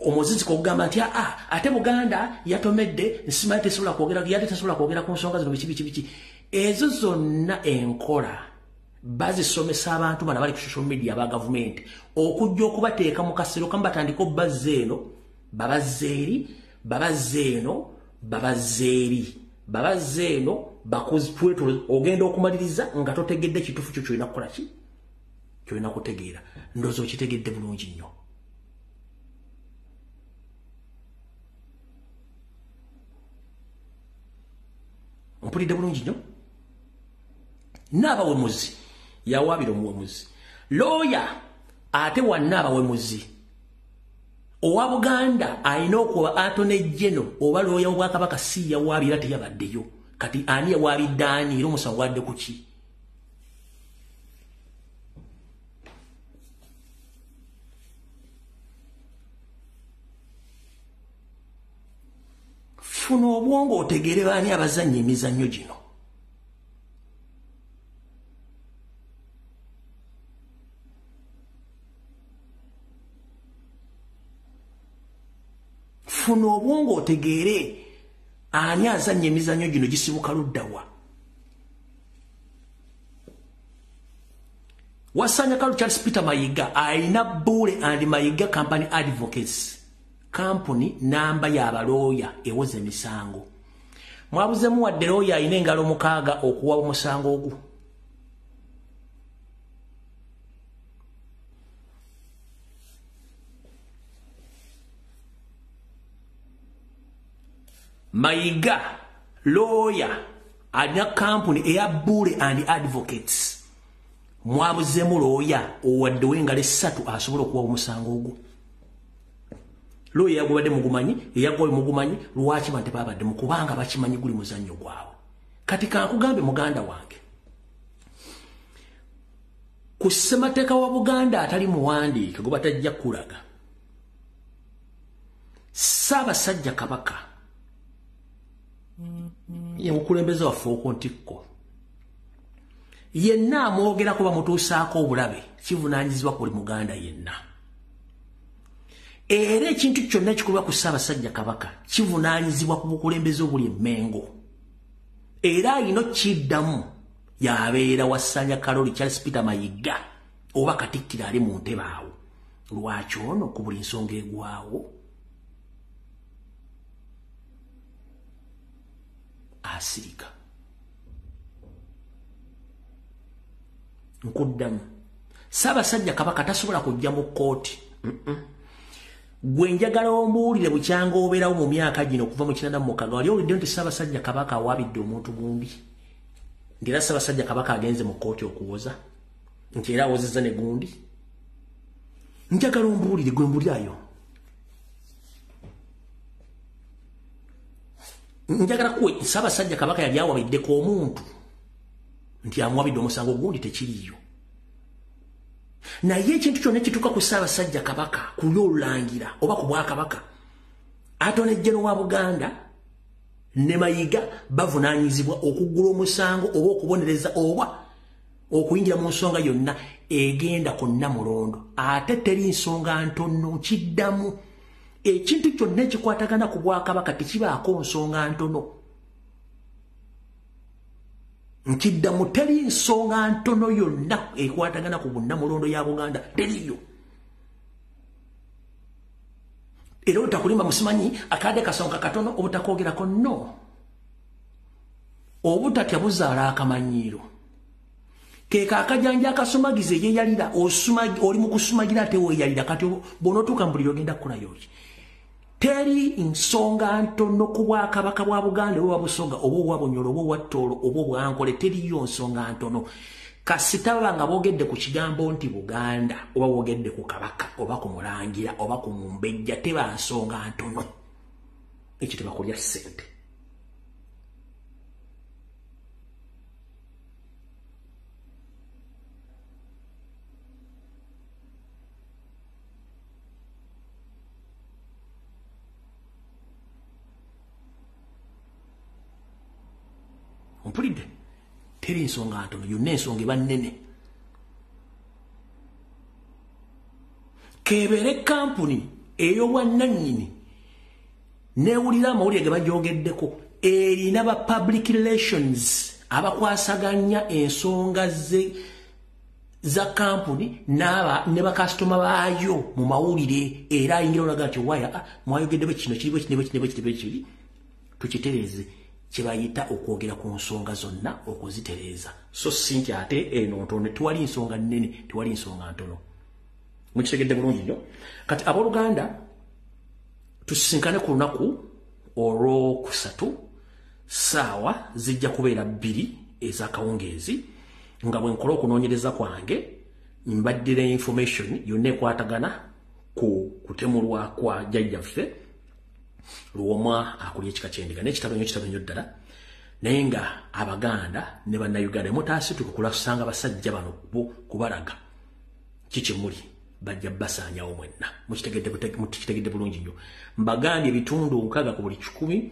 A: omuzizi kugamba nti ate Buganda yatomedde nsimanyi tesobola kwogera ku nsonga zino biki ezo zonna enkola bazisomesa abantu bana bali ku social media aba government okujja okubateeka mu kasero kamba batandika obbazze eno babazze eno bakuzipweto ogenda okumaliriza nga totegedde kitufu kyo kyolina kukola ki kyolina kutegeera ndoozi okitegedde bulungi nnyo mpulidde bulungi nnyo n'abawemuzi yawaabira omuwemuzi lawyer ate wanna abawemuzi owa Buganda alina okuwa Attorney General oba lawyer w'Obwakabaka si yawaabira teyabaddeyo kati ani yawaabidde ani era omusango wadde ku ki funa obwongo otegeere baani abazannya emizannyo gino funa obwongo otegeere ani azannya emizannyo gino gisibuka luddawa wasanya kalu Charles Peter Mayiga alina Bule and Mayiga Company Advocates Company namba y'abalooya ewoza emisango mwabuzemu wadde looya alina engalo mukaaga okuwa omusango ogwo Mayiga lawyer alina company eya Bule and Advocates mwabuzemu lawyer owadde w'engalo esatu asobola okuwa omusango ogwo lawyer yagobadde mugumanyi eyagoye mugumanyi lwaki bante babadde mukubanga bakimanyi guli muzannyo gwabwe kati kankugambe muganda wange ku ssemateeka wa Buganda atali muwandiike gwe batajja kulaga Ssaabasajja Kabaka ye mukulembeze waffe okuntikko yenna amwogerako bamutuusaako obulabe kivunaanyizibwa kuli Muganda yenna era ekintu kyonna ekikolwa ku Ssaabasajja Kabaka kivunaanyizibwa ku bukulembeze obuli emmengo era alina kiddamu yabeera Wasanya Kaloli Charles Peter Mayiga oba Katikkiro ali mu ntebe awo lwaki ono ku buli nsonga egwawo asirika nkuddamu Ssaabasajja Kabaka tasobola kujja mu kkooti gwe njagala ombuulire bukyanga obeerawo mu myaka gino okuva mu 1996 wali owulidde nti Ssaabasajja Kabaka awaabidde omuntu gundi nti era Ssaabasajja Kabaka agenze mu kkooti okuwoza nti era awozezza ne gundi njagala ombuulire gwe mbulirayo njagala kuwe Ssaabasajja Kabaka yali awabiddeko omuntu nti amuwabidde omusango gundi tekiriyo naye ekintu kyonna ekituuka ku Ssaabasajja Kabaka ku ly'olulangira oba ku Bwakabaka Attorney General wa Buganda ne Mayiga bavunaanyizibwa okuggula omusango oba okubonereza oba okuyingira mu nsonga yonna egenda ku Namulondo ate teri nsonga ntono kiddamu ekintu kyonna ekikwatagana ku Bwakabaka tekibaako nsonga ntono nkiddamu teri nsonga ntono yonna ekwatagana ku Namulondo ya Buganda teriyo era utakulimba musimanyi akade kasonga katono obutakogerako no obutatya buzaala akamanyiro keka akajanja akasumagize ye yalira osumagi oli mu kusumagira ate we yalira kati bonotuka mbuli yogenda kula yoki teri nsonga ntono kubwa kabaka bwa Buganda obo busoga obo wabonyolo obo wattolo obo bwankole teri yo nsonga ntono kasitaba nga bogedde ku kigambo nti Buganda oba bogedde ku kabaka oba ku mulangira oba ku mumbejja teba nsonga ntono ekyo tebakolya ssente ompulidde teri nsonga ntono yonna ensonga eba nnene kebere kampuni ey'obwannannyini neewulira amawulire ge bagyogeddeko erina ba public relations abakwasaganya ensonga za kampuni ne bakasitoma baayo mu mawulire era ayingira olaga nti waya mwayogeddeko kino kiri tukitereeze kibayita okwogera ku nsonga zonna okuzitereeza so sinti ate eno ntono tewali nsonga nnene tewali nsonga ntono mukitegedde bulungi nnyo kati abooluganda tusisinkane ku lunaku olwokusatu saawa zijja kubeera 2 ez'akawungeezi nga bwe nkola okunoonyereza kwange mbaddira information yonna ekwatagana ku kutemulwa kwa jjajjaffe Luomwa akulya ekika ky'endiga n'ekitabo nnyo ddala naye nga Abaganda ne Bannayuganda mutaasituka kulasanga basajja bano kubalaga kikimuli bajja basaanyawo mwenna mukitegedde bulungi nnyo mbagambye ebitundu 6 ku buli 100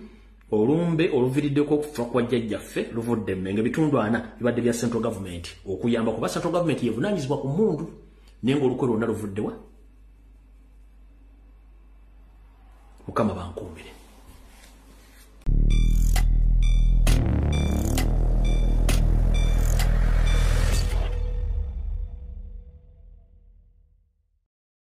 A: olumbe oluviriddeko okufa kwa jjajjaffe luvudde Mmengo ebitundu 4 bibadde bya central government okuyamba kuba central government yevunaanyizibwa ku mmundu naye ng'olukwe lwonna luvuddewa Mukama bankuumire